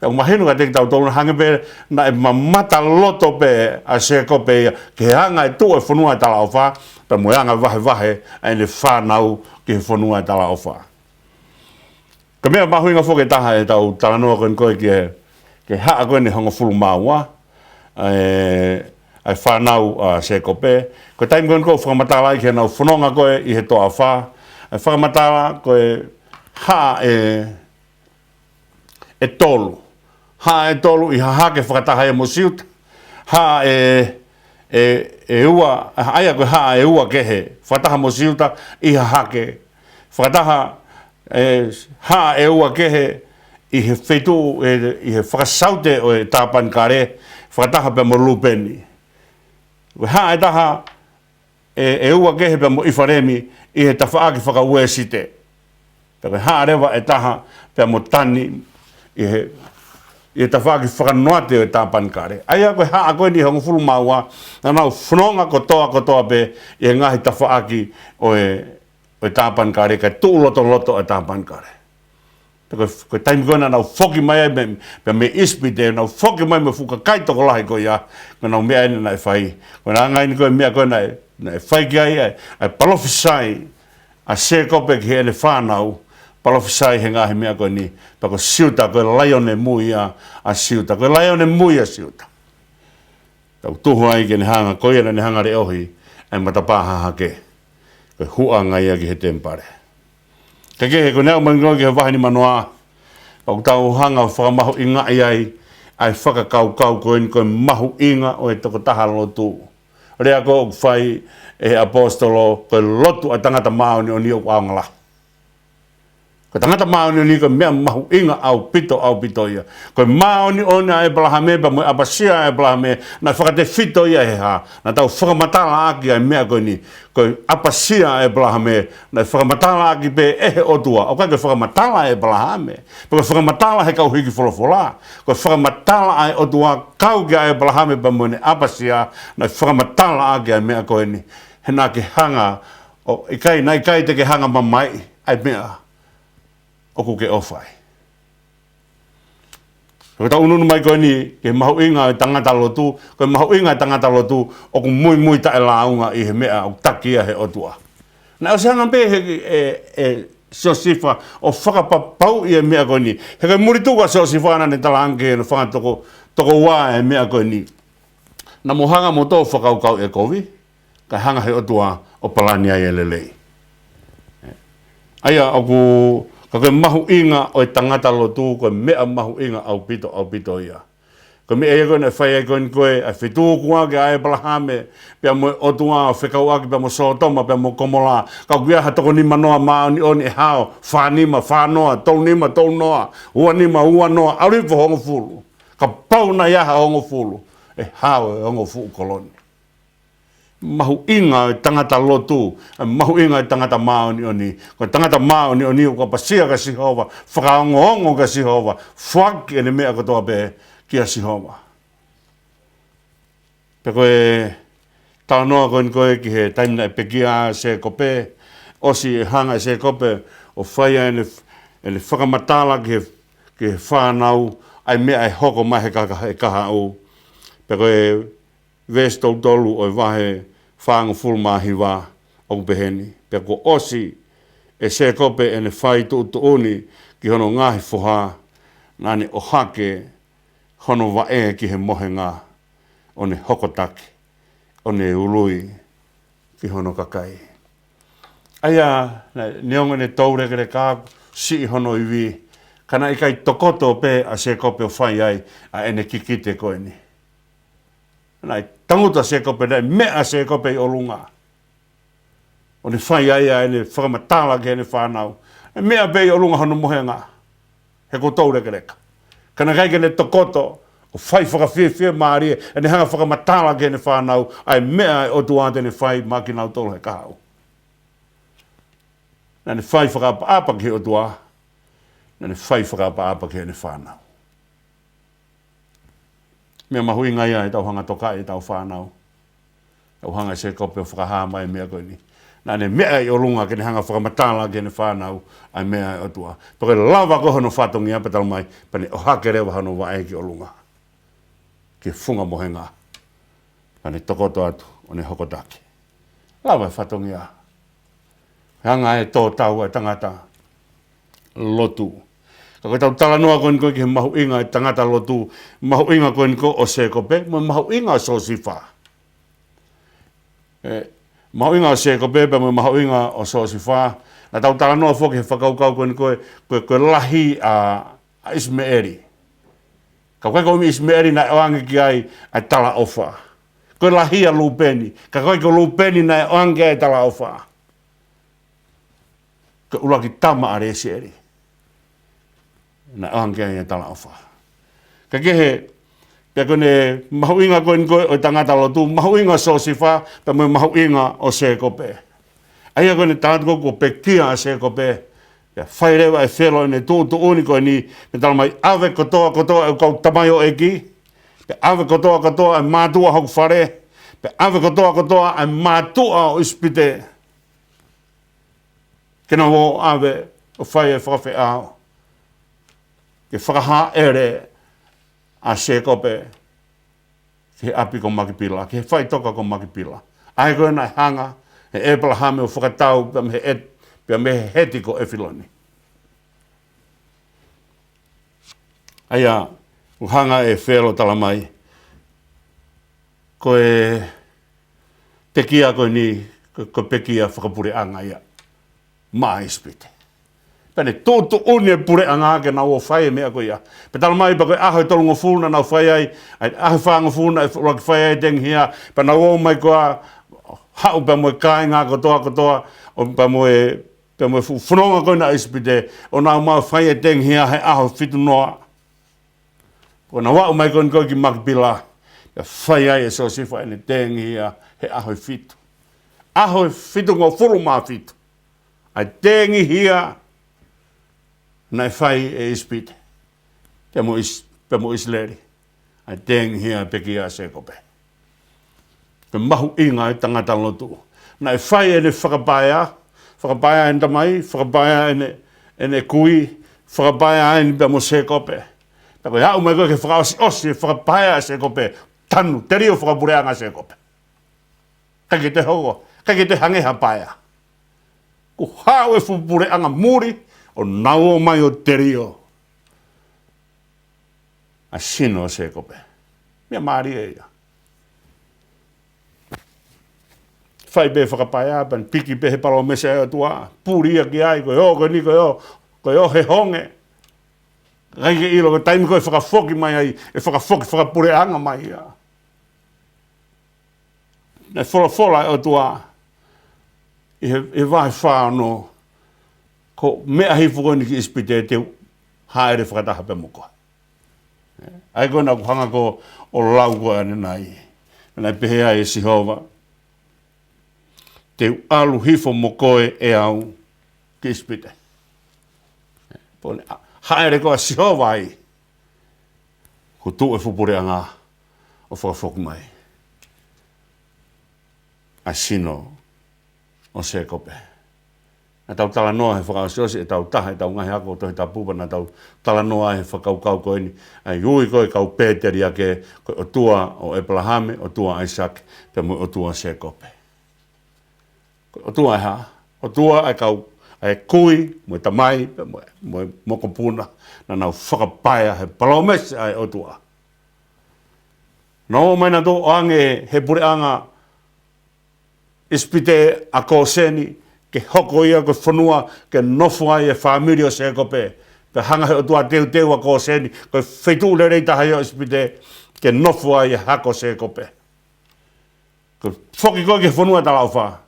Ka mahinu ka teki tau tolu hange pe na e mamata loto pe a se kope ki he hanga i tu o whanua i tala o wha, pa moeanga vahe a ene whanau ki he whanua i tala o wha. Ka mea mahuinga whoke taha e tau talanoa koe ke haa koe ni hongo fulu maua ai whanau se kope. Ko taimi koe whakamatala i ke nau whanonga koe i he toa wha. Ai whakamatala koe haa e tolu. Haa e tolu i hahake whakataha e mosiuta. Haa e ua, aia koe haa e ua kehe. Whakataha mosiuta i hahake. Whakataha haa e ua kehe i he whetu, i he whakasaute o e tāpan kare, whakataha pe mo lupeni. Haa e taha e ua kehe pe mo iwharemi i he tawhaaki whakaue site. Pepe haa rewa e taha pe mo tani i he tawhaaki whakanoate o e tāpan kare. Aia koe haa koe ni hongo fulu maua, na nau whanonga kotoa pe i he ngahi tawhaaki o e tāpan kare, ka tū loto e tāpan kare. Koe taimi koe nau whoki mai pe me ispite, nau whoki mai me whuka kaitoko lahi koe ia, koe nau mea ene na e whai. Koe nā ngai ni koe mea koe na e whai ki ai, ai palofisai, a se kope ki ene whanau, palofisai he ngahi mea koe ni, pa koe siuta, koe laione mui a siuta, koe laione mui a siuta. Tau tuhu ai ke ne hanga, koe ena ne hanga re ohi, ai matapaha hake. Koe huanga ia ki he tempare. Ka kehe koe nea mangoa ki he wahi ni manoa. Pau tau hanga whakamahu inga ai whakakau koe ni koe mahu inga o e toko taha lotu. Rea koe o whai e he apostolo koe lotu a tangata mao ni o ni o aongala. Koe taimi koe nau whoki mai pe me ispite, nau whoki mai me whuka kaitoko lahi koe ia. Koe nā ngai ni koe mea koe na e whai ki ai, ai palofisai, a se kope ki ene whanau, palofisai he ngahi mea koe ni, pa koe siuta, koe laione mui a siuta. Tau tuhu ai ke ne hanga, koe ena ne hanga re ohi, ai matapaha hake. Ka kehe koe nea mangoa ki he wahi ni manoa. Pau tau hanga whakamahu inga ai whakakau koe ni koe mahu inga o e toko taha lotu. Rea koe o whai e he apostolo koe lotu a tangata mao ni o ni o aongala. Ko tangata maoni ni ko mea mahu inga au pito ia. Ko maoni ona e blahame ba mo abasia e blahame na whakate fito ia he ha. Na tau whakamatala aki ai mea ko ni. Ko apasia e blahame na whakamatala aki pe ehe otua. O kai ko whakamatala e blahame. Ko whakamatala he kau hiki wholofola. Ko whakamatala ai otua kau kia e blahame ba mo ne apasia na whakamatala aki ai mea ko ni. He nā ke hanga o ikai nai kai te ke hanga mamai ai mea. Oku ke ofai. Ko tau ununu mai koe ni, ke mahu inga e tangata lotu, ko mahu inga e tangata lotu, oku mui ta e launga i he mea, o takia he otua. Na o seanga pe e Siosifa, o whakapapau i e mea koe ni. He kai muri tuka Siosifa ana ne talange, no whanga toko wā e mea koe ni. Na mohanga mo tō whakaukau e kovi, kai hanga he otua o palani ai e lelei. Aia, oku... Ka koe mahu inga o e tangata lotu, koe mea mahu inga au pito ia. Ko mea e koe ne whai e koe ni koe, a whitua kua ke ae balahame, pia mo otua o whekauaki, pia mo Siotama, pia mo komola, ka kuiaha toko ni manoa maoni oni e hao, whanima, whanoa, taunima, taunoa, uanima, uanoa, arifu hongo fulu. Ka pauna iaha hongo fulu, e hao e hongo fulu koloni. Mahu inga e tangata lotu, mahu inga e tangata maoni oni. Ko tangata maoni oni o ka pasia ka Sihova, whakaongo ka Sihova, whaki ene mea katoa pe kia Sihova. Pe koe tau noa koe ni koe ki he taimina e pekia se kope, osi e hanga e se kope, o whaia ene whakamatala ki he whanau, ai mea e hoko mai he kaha au. Pe koe ves tolu o vahe whaanga fulmahi wā o peheni. Pea ko osi e se kope e ne whai tuuni ki hono ngahi whoha nani o hake hono wae ki he mohe ngā o ne hokotaki, o ne ului ki hono kakai. Aia, neonga ne taure kere kā si hono iwi, kana i kai tokoto pe a se kope o whai ai a ene kikite koe ni. Nai tanguta se kope nei, mea se kope i olunga. O ne whai aia e ne whakamatala ke ne whanau. E mea pe i olunga hono mohenga. He ko taure kereka. Kana kai ke ne tokoto, o whai whakawhiwhia maari e ne hanga whakamatala ke ne whanau, ai mea e otu ante ne whai makinau tolu he kahau. Na ne whai whakaapa ke otua, na ne whai whakaapa ke ne whanau. Mea mahu inga ia e tau hanga toka e tau whanau. Tau hanga se kope o whakahama e mea koe ni. Nā ne mea i olunga ke ne hanga whakamatala ke ne whanau ai mea e otua. Toke lava ko hono whatongi apa tau mai, pane o hake rewa hano wae ki olunga. Ke funga mohenga. Pane tokoto atu o ne hokotaki. Lava e whatongi a. Hanga e tō tau e tangata lotu. Ka koe tau tala noa koe niko ki he mahu inga e tangata lotu, mahu inga koe niko o se kope, ma mahu inga o Siosifa. Mahu inga o se kope, pa mahu inga o Siosifa, na tau tala noa fōki he whakaukau koe niko koe lahi a Ismeeri. Ka koe koe mi Ismeeri na oange ki ai tala ofa. Koe lahi a lupeni, ka koe ko lupeni na oange ai tala ofa. Koe uluaki tama a resieri. Na ange ai tala ofa. Ka kehe, pia kone mahu inga koe nikoe o tangata lotu, mahu inga Siosifa, pa mo mahu inga o se kope. Aia kone tātako ko pekia a se kope, pia whairewa e whelo ne tūtu uni koe ni, me tala mai awe kotoa e kau tamai o eki, pia awe kotoa e mātua hoku whare, pia awe kotoa e mātua o ispite. Kena wo awe o whai e whawhi ao. Ke whakaha ere a se kope ke api ko makipila, ke whai toka ko makipila. Ai koe nai hanga, he Abrahame o whakatau, pia me he heti ko ewhiloni. Aia, u hanga e whelo tala mai, koe te kia koe ni, koe pekia whakapure anga ia, maa ispite. Pene tōtu une pure anga ke na o whai mea koe ia. Pe tala mai pa koe aho e tolungo fūna na whai ai, aho whaanga fūna e whaki whai ai tengi hia, pa na o mai koa hau pa moe kāinga kotoa, o pa moe pe mo fronga ko na ispite ona ma fai teng hia he aho fitu noa ona wa mai kon ko ki makpila ya fai ai so si fai ne teng hia he aho fitu ngo furu ma fitu ai teng hia na fai e ispite pe mo isleri ai teng hia pe ki a se ko pe mahu inga i tangata lotu na fai e ne whakapaya en tamai, whakapaya ene kui, whakapaya en pe mo se kope. Tako hau mai koe ke whakaosi, whakapaya se kope, tanu, te rio whakapureanga se kope. Kake te hoko, kake te hange hapaya. Ku hau e whapureanga muri, o nao mai o te rio. A sino se kope. Mea maari e ia. Fai be whakapaya pan piki be he palo mese o tua puria ki ai ko ni ko he honge gai ke ilo ko taimi ko whakafoki mai ai e whakapure anga mai ia na fola o tua e vai whāno ko mea hi whukoni ki ispite te haere whakataha pe muko ai ko na kuhanga ko o lau ko ane nai na pehe ai e Sihova te alu hifo mo koe e au ki ispite. Pone, haere koa Sihova ai. Ko tu e fupureanga o whakafoku mai. A sino o se kope. Na tau tala noa he whakaosi e tau taha e tau ngahi Ako Tohitapu na tau tala noa he whakaukau koe ni. Ai ui koe kau Peteri ake koe o tua o Eplahame, o tua Isaac, te mo o tua se kope. O tua e ha, o tua e kau e kui, mo tamai, mo mokopuna, na nau whakapaya he palomese ai o tua. No mai na tō ange he pureanga ispite a kōseni, ke hoko ia ko whanua, ke nofu ai e whamirio se kope, pe hanga he o tua teu a kōseni, ko whetū le rei taha ia ispite, ke nofu ai e hako se kope. Ko whoki koe ke whanua talau wha.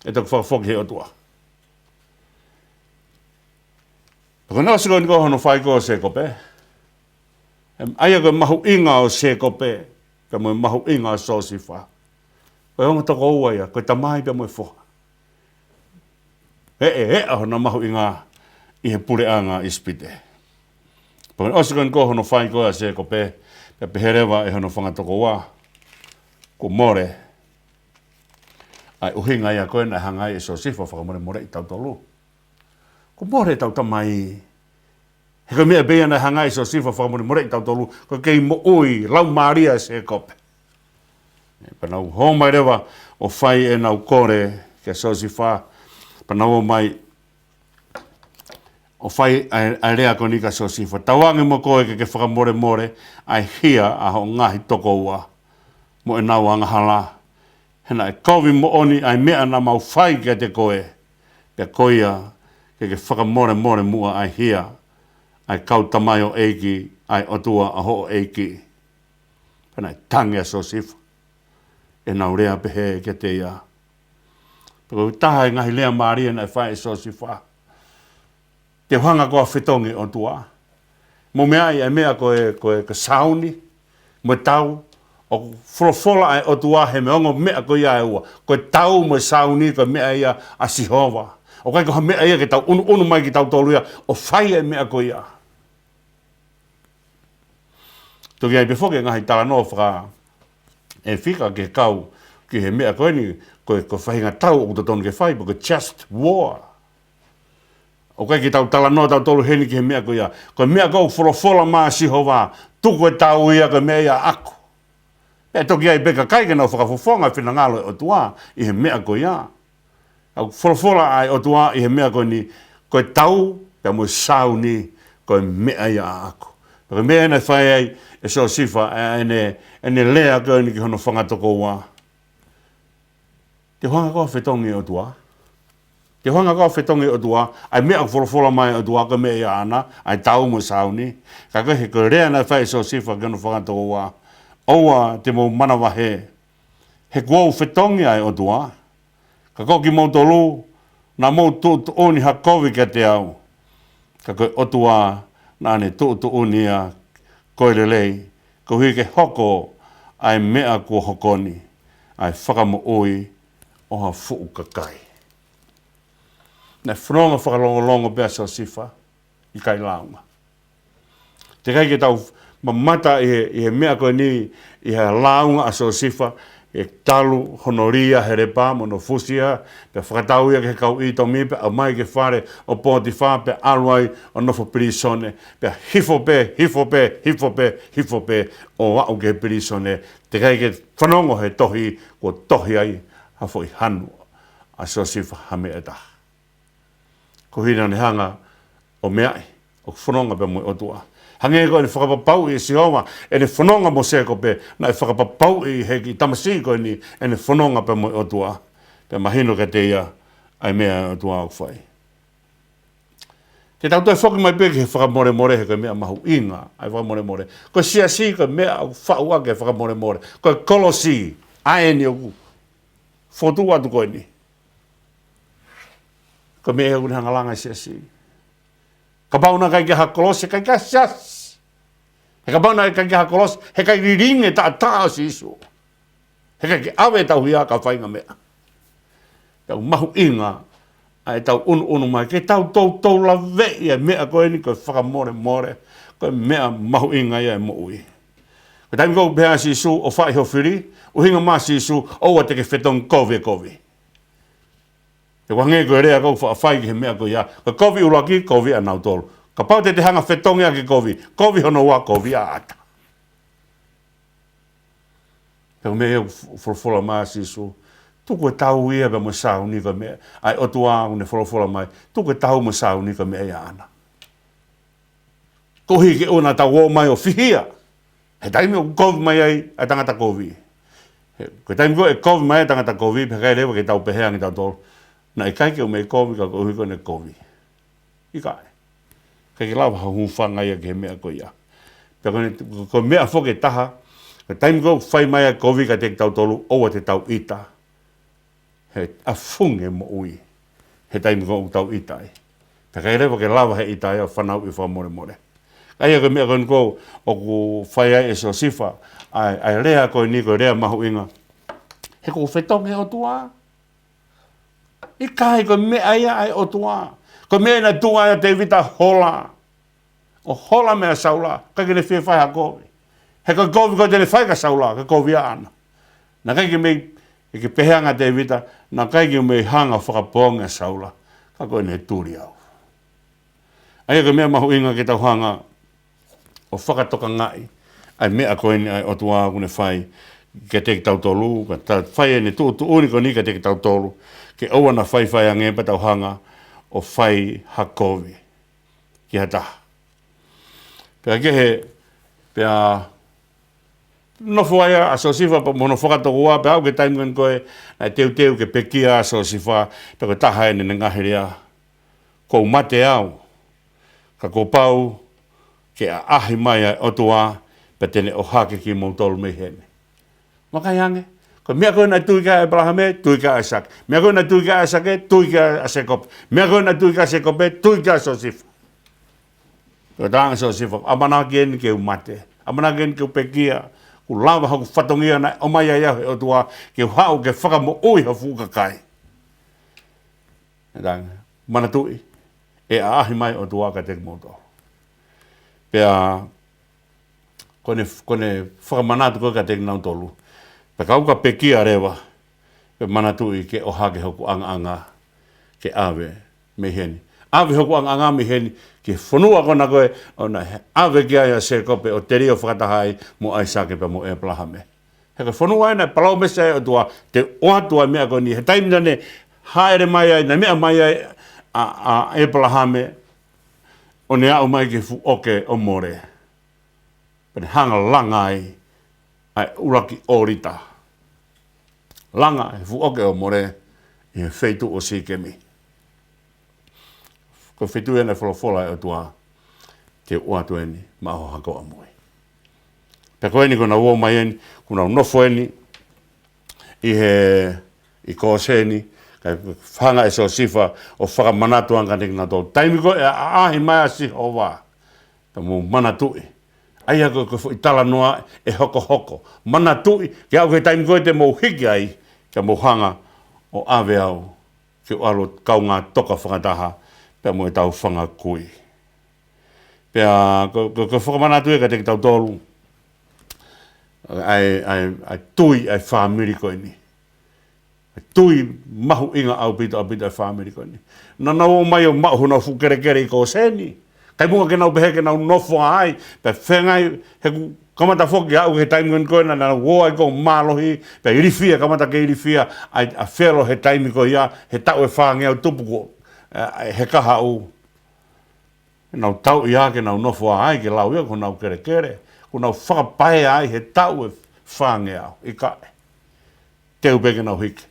E taku whakafoki he o tua. Ko nā siko ni kohono whai koe se kope. Aia koe mahu inga o se kope. Ka moe mahu inga o sosi wha. Koe honga toko ua ia. Koe tamai pia moe whoha. Aho na mahu inga i he pureanga ispite. Ko nā siko ni kohono whai koe se kope. Ka peherewa e hono whanga toko ua. Ko more. Ai uhinga ia koe na hangai e so sifo whakamore i tau tolu. Ko more tau tamai. He koe mea bea na hangai e so sifo whakamore i tau tolu. Ko kei mo ui, lau maria se kope. Panau homai rewa o whai e nau kore ke so sifa. Panau o mai o whai ai rea ko nika so sifo. Tawangi mo koe ke whakamore ai hia aho ngahi toko ua. Mo e nau anga hala. Hena e kovi mo oni ai mea na mau whai ke te koe. Ke koia ke whakamore mua ai hia. Ai kau tamai o eiki, ai otua a ho eiki. Hena e tangia so sifa. E nau rea pehe ke te ia. Pero taha e ngahi lea maria na e whai so sifa. Te hanga koa whitongi o tua. Mo mea ai mea koe ka sauni, mo tau. O wholofola ai o tua he meongo mea ko ia e ua. Koe tau mo sauni ko mea ia a Sihova. O kai ko mea ia ke tau unu mai ki tau tolu ia. O whai e mea ko ia. Toki ai befoke ngahi tala no whaka e whika ke kau ki he mea koe ni ko whahinga tau o kutotonu ke whai ko just war. O kai ki tau tala no tau tolu heni ki he mea ko ia. Ko mea ko wholofola maa Sihova. Tuku e tau ia ko mea ia aku. E toki ai beka kai kena whakafofonga whina ngalo o tua i he mea ko ia. Au wholofola ai o tua i he mea ko ni koe tau pia mo sauni koe mea ia ako. Koe mea ena whai ai e so sifa ene lea koe ni ki hono whangatoko ua. Te hanga koa whetongi o tua. Te hanga koa whetongi o tua ai mea wholofola mai o tua koe mea ia ana ai tau mo sauni. Ka koe he koe rea na whai so sifa ki hono whangatoko ua. Oua te mo mana vahe. He kuau whetongi ai o tua. Ka koki mo tolu na mo tu oni ha kovi ke te au. Ka koe otua na ne tu oni a koe lelei. Ko hui ke hoko ai mea kua hokoni. Ai whakamo oi o ha fuu kakai. Na whanonga whakalongolongo bea sa sifa i kai launga. Te kai ke tau mamata i he mea koe ni i he launga a sa sifa e talu honoria he repa mono fusia pe whakatau ia ke kau i tomi pe a mai ke whare o pōti wha pe aluai o nofo pirisone pe hifo pe o wau ke pirisone te kai ke whanongo he tohi ko tohi ai hafo i hanu a sa sifa hame e taha. Ko hina ne hanga o meai, o whanonga pe mo otua. Hange ko ni whakapapau i Sioma, e ne whanonga mo se ko pe, na e whakapapau i heki tamasi ko ni, e ne whanonga pe mo otua. Pe mahino ka te ia, ai mea otua au whai. Ke tau toi whoki mai peke he whakamore he koe mea mahu inga, ai whakamore. Ko sia si ko mea au whaua ke whakamore. Ko kolosi, aeni oku, whotu atu koe ni. Ko mea heu ni hangalanga sia si. Ka pauna kai ke hakolos, kai ka sias. He ka pauna kai ke hakolos, he kai riringe ta o si isu. He kai ke awe tau hia ka whainga mea. Tau mahu inga, ai tau unu mai, ke tau tau la vei e mea koe ni koe whakamore, koe mea mahu inga ia e mo ui. Ko taimi kou pēa si isu o whai ho whiri, uhinga maa si isu o te ke whetong kovi. Te wange koe rea kou whai ki he mea koe ia. Ko kovi uluaki, kovi a nau tolu. Ka pau te hanga whetongi a ki kovi. Kovi hono wa, kovi a ata. Te mea wholofola maa si isu. Tuku e tau ia pe mo sau ni ka mea. Ai otua une wholofola mai. Tuku e tau mo sau ni ka mea ia ana. Kohi ke ona tau o mai o whihia. He taimi o kovi mai ai a tangata kovi. Ko taimi ko e kovi mai a tangata kovi. Pe kai lewa ke tau peheangi tau tolu. Na e kai ke o mei kovi ka kohi ko ne kovi. I kai. Kai ke lawa ha hufanga ia ke mea ko ia. Pe ko mea whoke taha. Ka taimi ko whai mai a kovi ka te tau tolu. Owa te tau ita. He a funge mo ui. He taimi ko tau ita ai. Pe kai lewa ke lawa he ita ia whanau i whamore. Kai a ko mea ko o ku whai ai e so sifa. Ai rea ko ni ko rea mahu inga. He ko whetonge o tua. I kai ko mea ia ai o tua. Ko mea na tua ia te vita hola. O hola mea saula. Kai ke ne whia whai ha kovi. He ko kovi ko te ne whai ka saula. Ka kovi a ana. Na kai ke mei e ke peheanga te vita. Na kai ke mei hanga whakaponga saula. Ka koe ne turi au. Ai ko mea mahu inga ke tau hanga. O whakatoka ngai. Ai mea koe ni ai o tua kune whai. Ke te tau tolu. Ka whai e ne tu uniko ni ke te tau tolu. Ke oua na whai a ngepa tau hanga o whai hakovi. Ki hataha. Pea ke he, pea nofo aia a so sifa pa mono whakatoku wā, pea au ke taimgan koe, ai teu ke pekia a so sifa, pea ko taha e ne ngahirea. Kou mate au, ka ko pau, ke a ahi mai ai otua, pea tene o hake ki mou tolu mei hene. Makai ange. Ko mea koe na tui ka e Abrahame, tui ka e Sak. Mea koe na tui ka e Sake, tui ka e Sekop. Mea koe na tui ka e Sekope, tui ka e Sosifa. Ko tāanga Sosifa, amanaki eni ke umate. Amanaki eni ke upekia. Ku lawa haku whatongia na omai ai ahe o tua. Ke hau ke whakamo ui ha fuka kai. Tāanga, mana tui. E a ahi mai o tua ka te moto. Pea, kone whakamanatu koe ka te nau tolu. Pe kau ka pekia rewa, pe manatui ke ohake hoku anga ke awe me heni. Awe hoku anga me heni, ke whanua kona koe, ona awe ki aia se kope o te rio whakatahai mo aisake pe mo e plahame. He ka whanua aina, palau mese ai o tua, te oatua mea koe ni, he taimina ne haere mai ai, na mea mai ai a e plahame, o ne au mai ke fu oke o more. Pene hanga langa ai, ai uluaki orita. Langa e fu oke o more i he wheitu o sikemi. Ko whetu ena wholofola e o tua te uatu eni ma ho hako amui. Pe koe ni kona uo mai eni, kuna unofo eni i he i kōse eni, Kai whanga e so sifa o whakamanatuanga nek na tō. Taimi ko e ahi mai asi o wā. Ta mo manatui. Aia ko i tala noa e hoko hoko. Manatui, ke au ke taimi ko e te mo hiki ai, ke mo hanga o awe au, ke o alo kau ngā toka whakataha, pia mo e tau whanga kui. Pia ko whakamanatui ka te ki tau tōru, ai tui ai whamiri koe ni. Tui mahu inga au pita ai whamiri koe ni. Na nau o mai o mahu na whukere kere i ko seni. Kai munga ke nau pehe ke nau nofo ai, pe whengai he kamata whoki au he taimi koe koe na woa i ko mālohi, pe irifia, kamata ke irifia, ai a whelo he taimi koe ia, he tau e whange au tupu ko, he kaha au. Nau tau ia ke nau nofo ai, ke lau ia ko nau kere kere. Ko nau whakapae ai he tau e whange au, i kae. Teu peke nau hiki.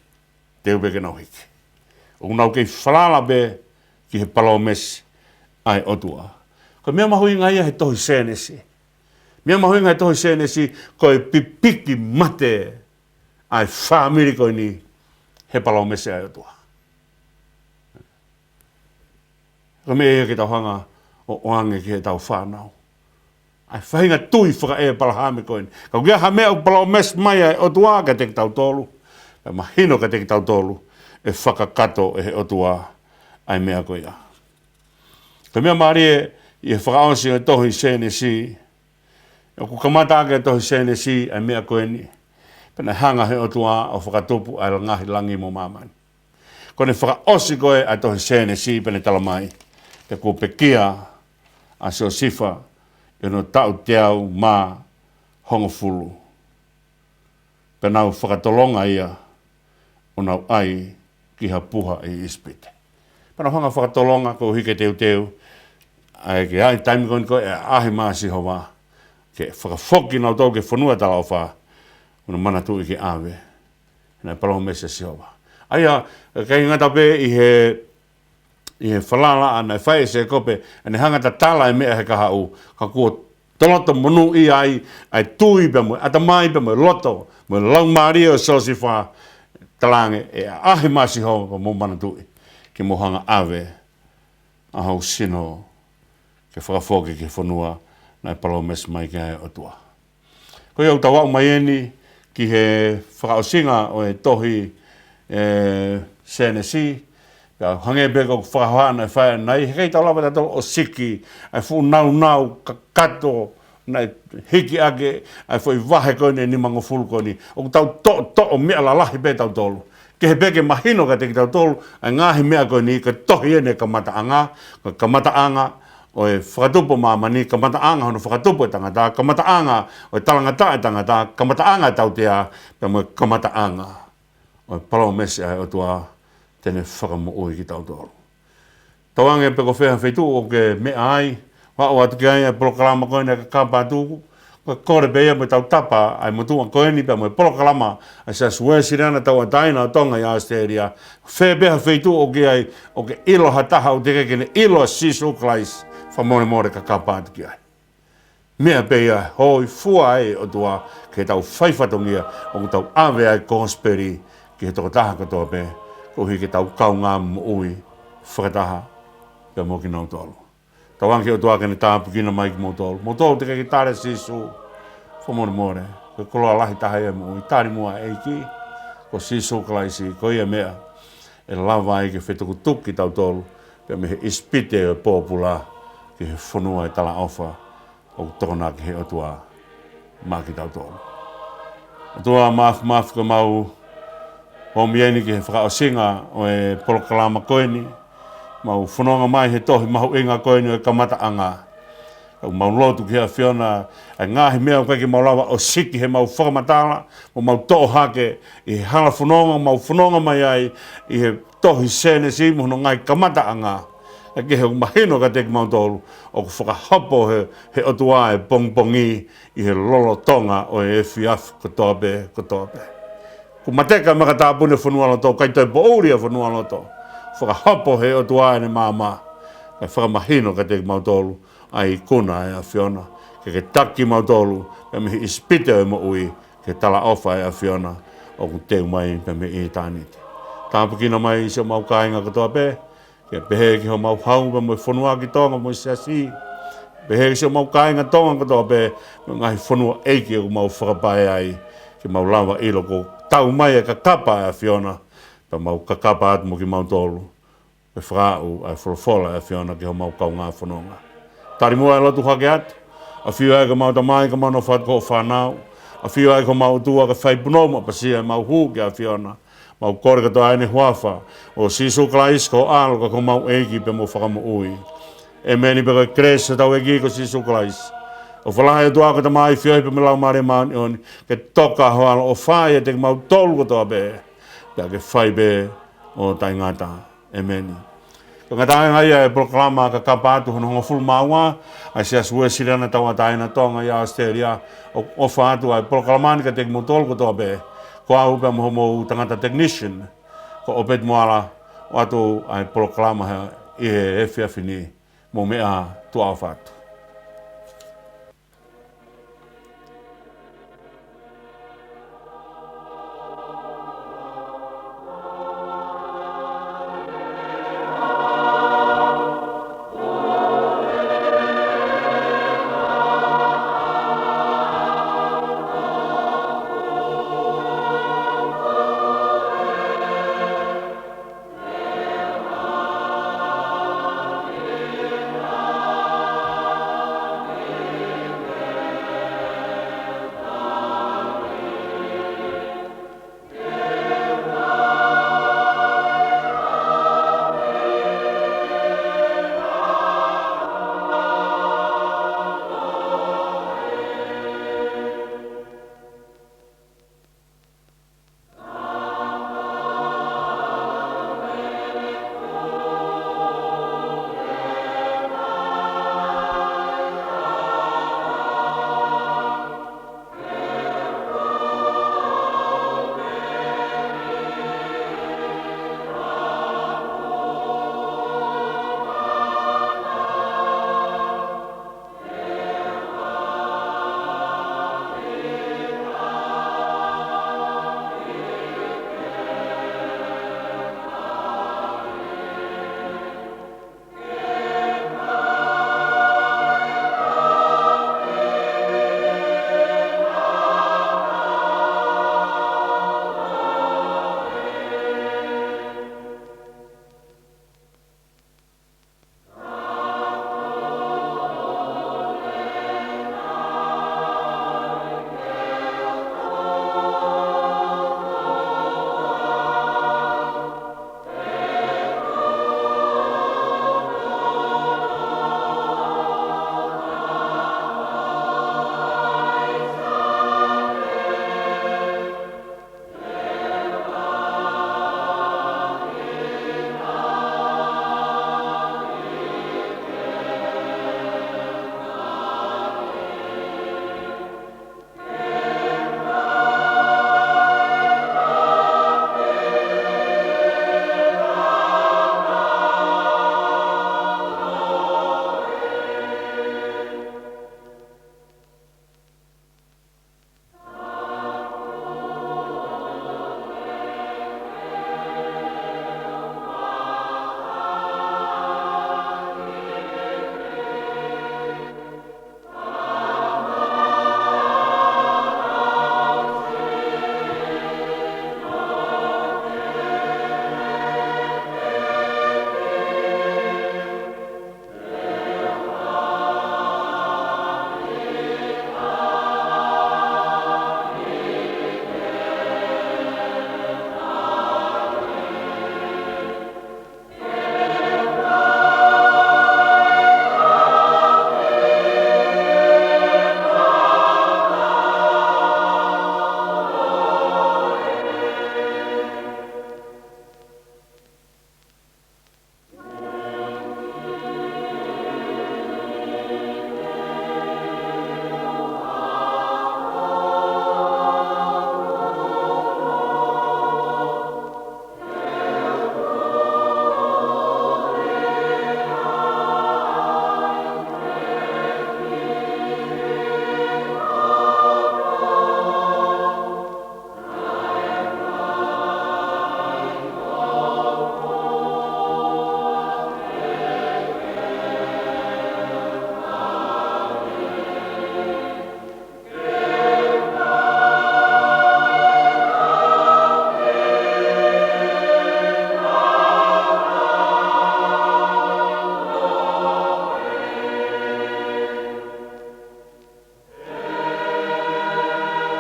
Teu peke nau hiki. O nau kei whalala be ki he palo mesi ai otua. Ko mea mahuinga ia he Tohi Senesi. Mea mahuinga he Tohi Senesi ko e pipiki mate ai whamiri koe ni he palo mesi ai otua. Ko mea ia ki tau hanga o oange ki he tau whanau. Ai whahinga tui whaka e palahame koe ni. Kau kia ha mea o palo mesi mai ai otua ka te ki tau tolu. E mahino ka te ki tau tolu e whakakato e he otua ai mea koe ia. Ka mea maari i he faka'osi o Tohi Senesi. E ku kamata ake Tohi Senesi ai mea koe ni. Pena hanga he otua o whakatupu ai ngahi langi mo mamani. Kone faka'osi koe ai Tohi Senesi pena talamai. Te ku pekia a seo sifa e no tau teau ma hongo fulu. Pena u whakatolonga ia o nau ai ki ha puha i ispite. Pena hanga whakatolonga ko hike teu teu. Ai ke ai taimi koe e ahi maasi hoa. Ke whakafoki nau tau ke whanua tala o wha. Una manatu i ke awe. Nai palo mese si hoa. Aia, kei ngata pe i he whalala anai whae se kope. Ane hangata tala e mea he kaha u. Ka kua toloto monu i ai. Ai tui pe mo, atamai pe mo loto. Mo lau maari o sosi wha. Talange e ahi maasi hoa ko mo manatu i. Ke mo hanga awe. Ahau sino. Ke whakafoki ke whanua nai palo mes mai ke o tua. Ko iau tawau mai eni ki he whakaosinga o e Tohi Senesi. Ka hange beko whakahana e whae nai. Hei tau lapa tato o siki. Ai fu nau kakato. Nai hiki ake. Ai fu i vahe koe ni mango fulu koe ni. O tau to mea la lahi pe tau tolu. Ke he peke mahino ka te ki tau tolu. Ai ngahi mea koe ni ka tohi ene ka mataanga. Ka mataanga. O e whakatupo mamani, ka mataanga hono whakatupo e tangata, ka mataanga o e talangata e tangata, ka mataanga e tautea, pe mo ka mataanga. O e palo mesi ai o tua tene whakamu ui ki tautoro. Tawange pe ko wheha whetu o ke mea ai, wao atu ki ai e polokalama koe ne ka kapa atuku, ko kore pe ia mo tau tapa ai mo tuan koe ni pe mo e polokalama, ai sa suesi reana tau a taina o tonga i Australia, wheha whetu o ke ai, o ke ilo hataha o teke kene ilo sisu klais, whamore ka kapātu ki ai. Mea peia, hoi fua e o tua, ke tau whaifatongia, o tau awe ai konsperi, ki he toko taha katoa pe, ko hi ke tau kau ngā ui, whakataha, pe mo ki nau tolu. Tau anki o tua kene tāpu kina mai ki mo tolu. Mo tolu te kei tāre sisu, whamore, ke koloa lahi taha e mo ui, tāri mua eiki, ko sisu klaisi, ko ia mea, e lava ai ke whetuku tuki tau tolu, pe me he ispite o pōpula, ki he whanua e tala awha o tokona ki he otua mā ki tau tōru. Otua maaf ko mau homieni ki he whakaosinga o e polokalama koeni, mau whanonga mai he tohi mahu inga koeni o e kamataanga. Kau mau lotu ki hea whiona, ai ngahi mea o kai ki mau lawa o siki he mau whakamatala, o mau to'o hake, i he hala whanonga, mau whanonga mai ai, i he Tohi Senesi, muhono ngai kamataanga. E ke he mahino ka teki mau tolu, o ku whakahopo he otua e pongpongi i he lolo tonga o e whiaf kotoa pe. Ku mateka maka tāpune whanua loto, kai toi po uria whanua loto. Whakahopo he otua e ne māma, e whakamahino ka teki mau tolu, ai kuna e a whiona. Ke taki mau tolu, pe mihi ispite o mo ui, ke tala ofa e a whiona, o ku teu mai pe me i tāniti. Tāpu kina mai se mau kāinga katoa pe. Ke pehe ki ho mau hau pa mo whanua ki tonga mo siasi. Pehe ki se mau kāinga tonga katoa pe. Ngahi whanua eiki o mau whakapae ai. Ki mau lawa ilo ko tau mai e ka kapa e Fiona. Pa mau ka kapa atu mo ki mau tolu. Pe whakau ai wholofola e Fiona ki ho mau kau ngā whanonga. Tari mua e lotu hake atu. A whiu ai ka mau tamai ka mau no whatko o whanau. A whiu ai ka mau tua ka whaipunoma pa sia mau hu ki a Fiona. Mau kore katoa ene huafa. O sisu klais ko alo ka ko mau eiki pe mo whakamo ui. E meni pe ka kresa tau eki ko sisu klais. O whalahe tua ka tamai whiu ai pe me lau mare maani oni. Ke toka hoala o whae te mau tolu katoa be. Pea ke whai be o tai ngata. E meni. Ko ngata ngai e proklama ka kapa atu hono fulu maua. Ai sia sue sirana tau ataina tonga ia Australia. O whaatu ai proklamani ka te mo tolu katoa be. Ko au pe mo tangata technician ko opet moala o atu ai proklama e fiafini mo mea tu au fatu.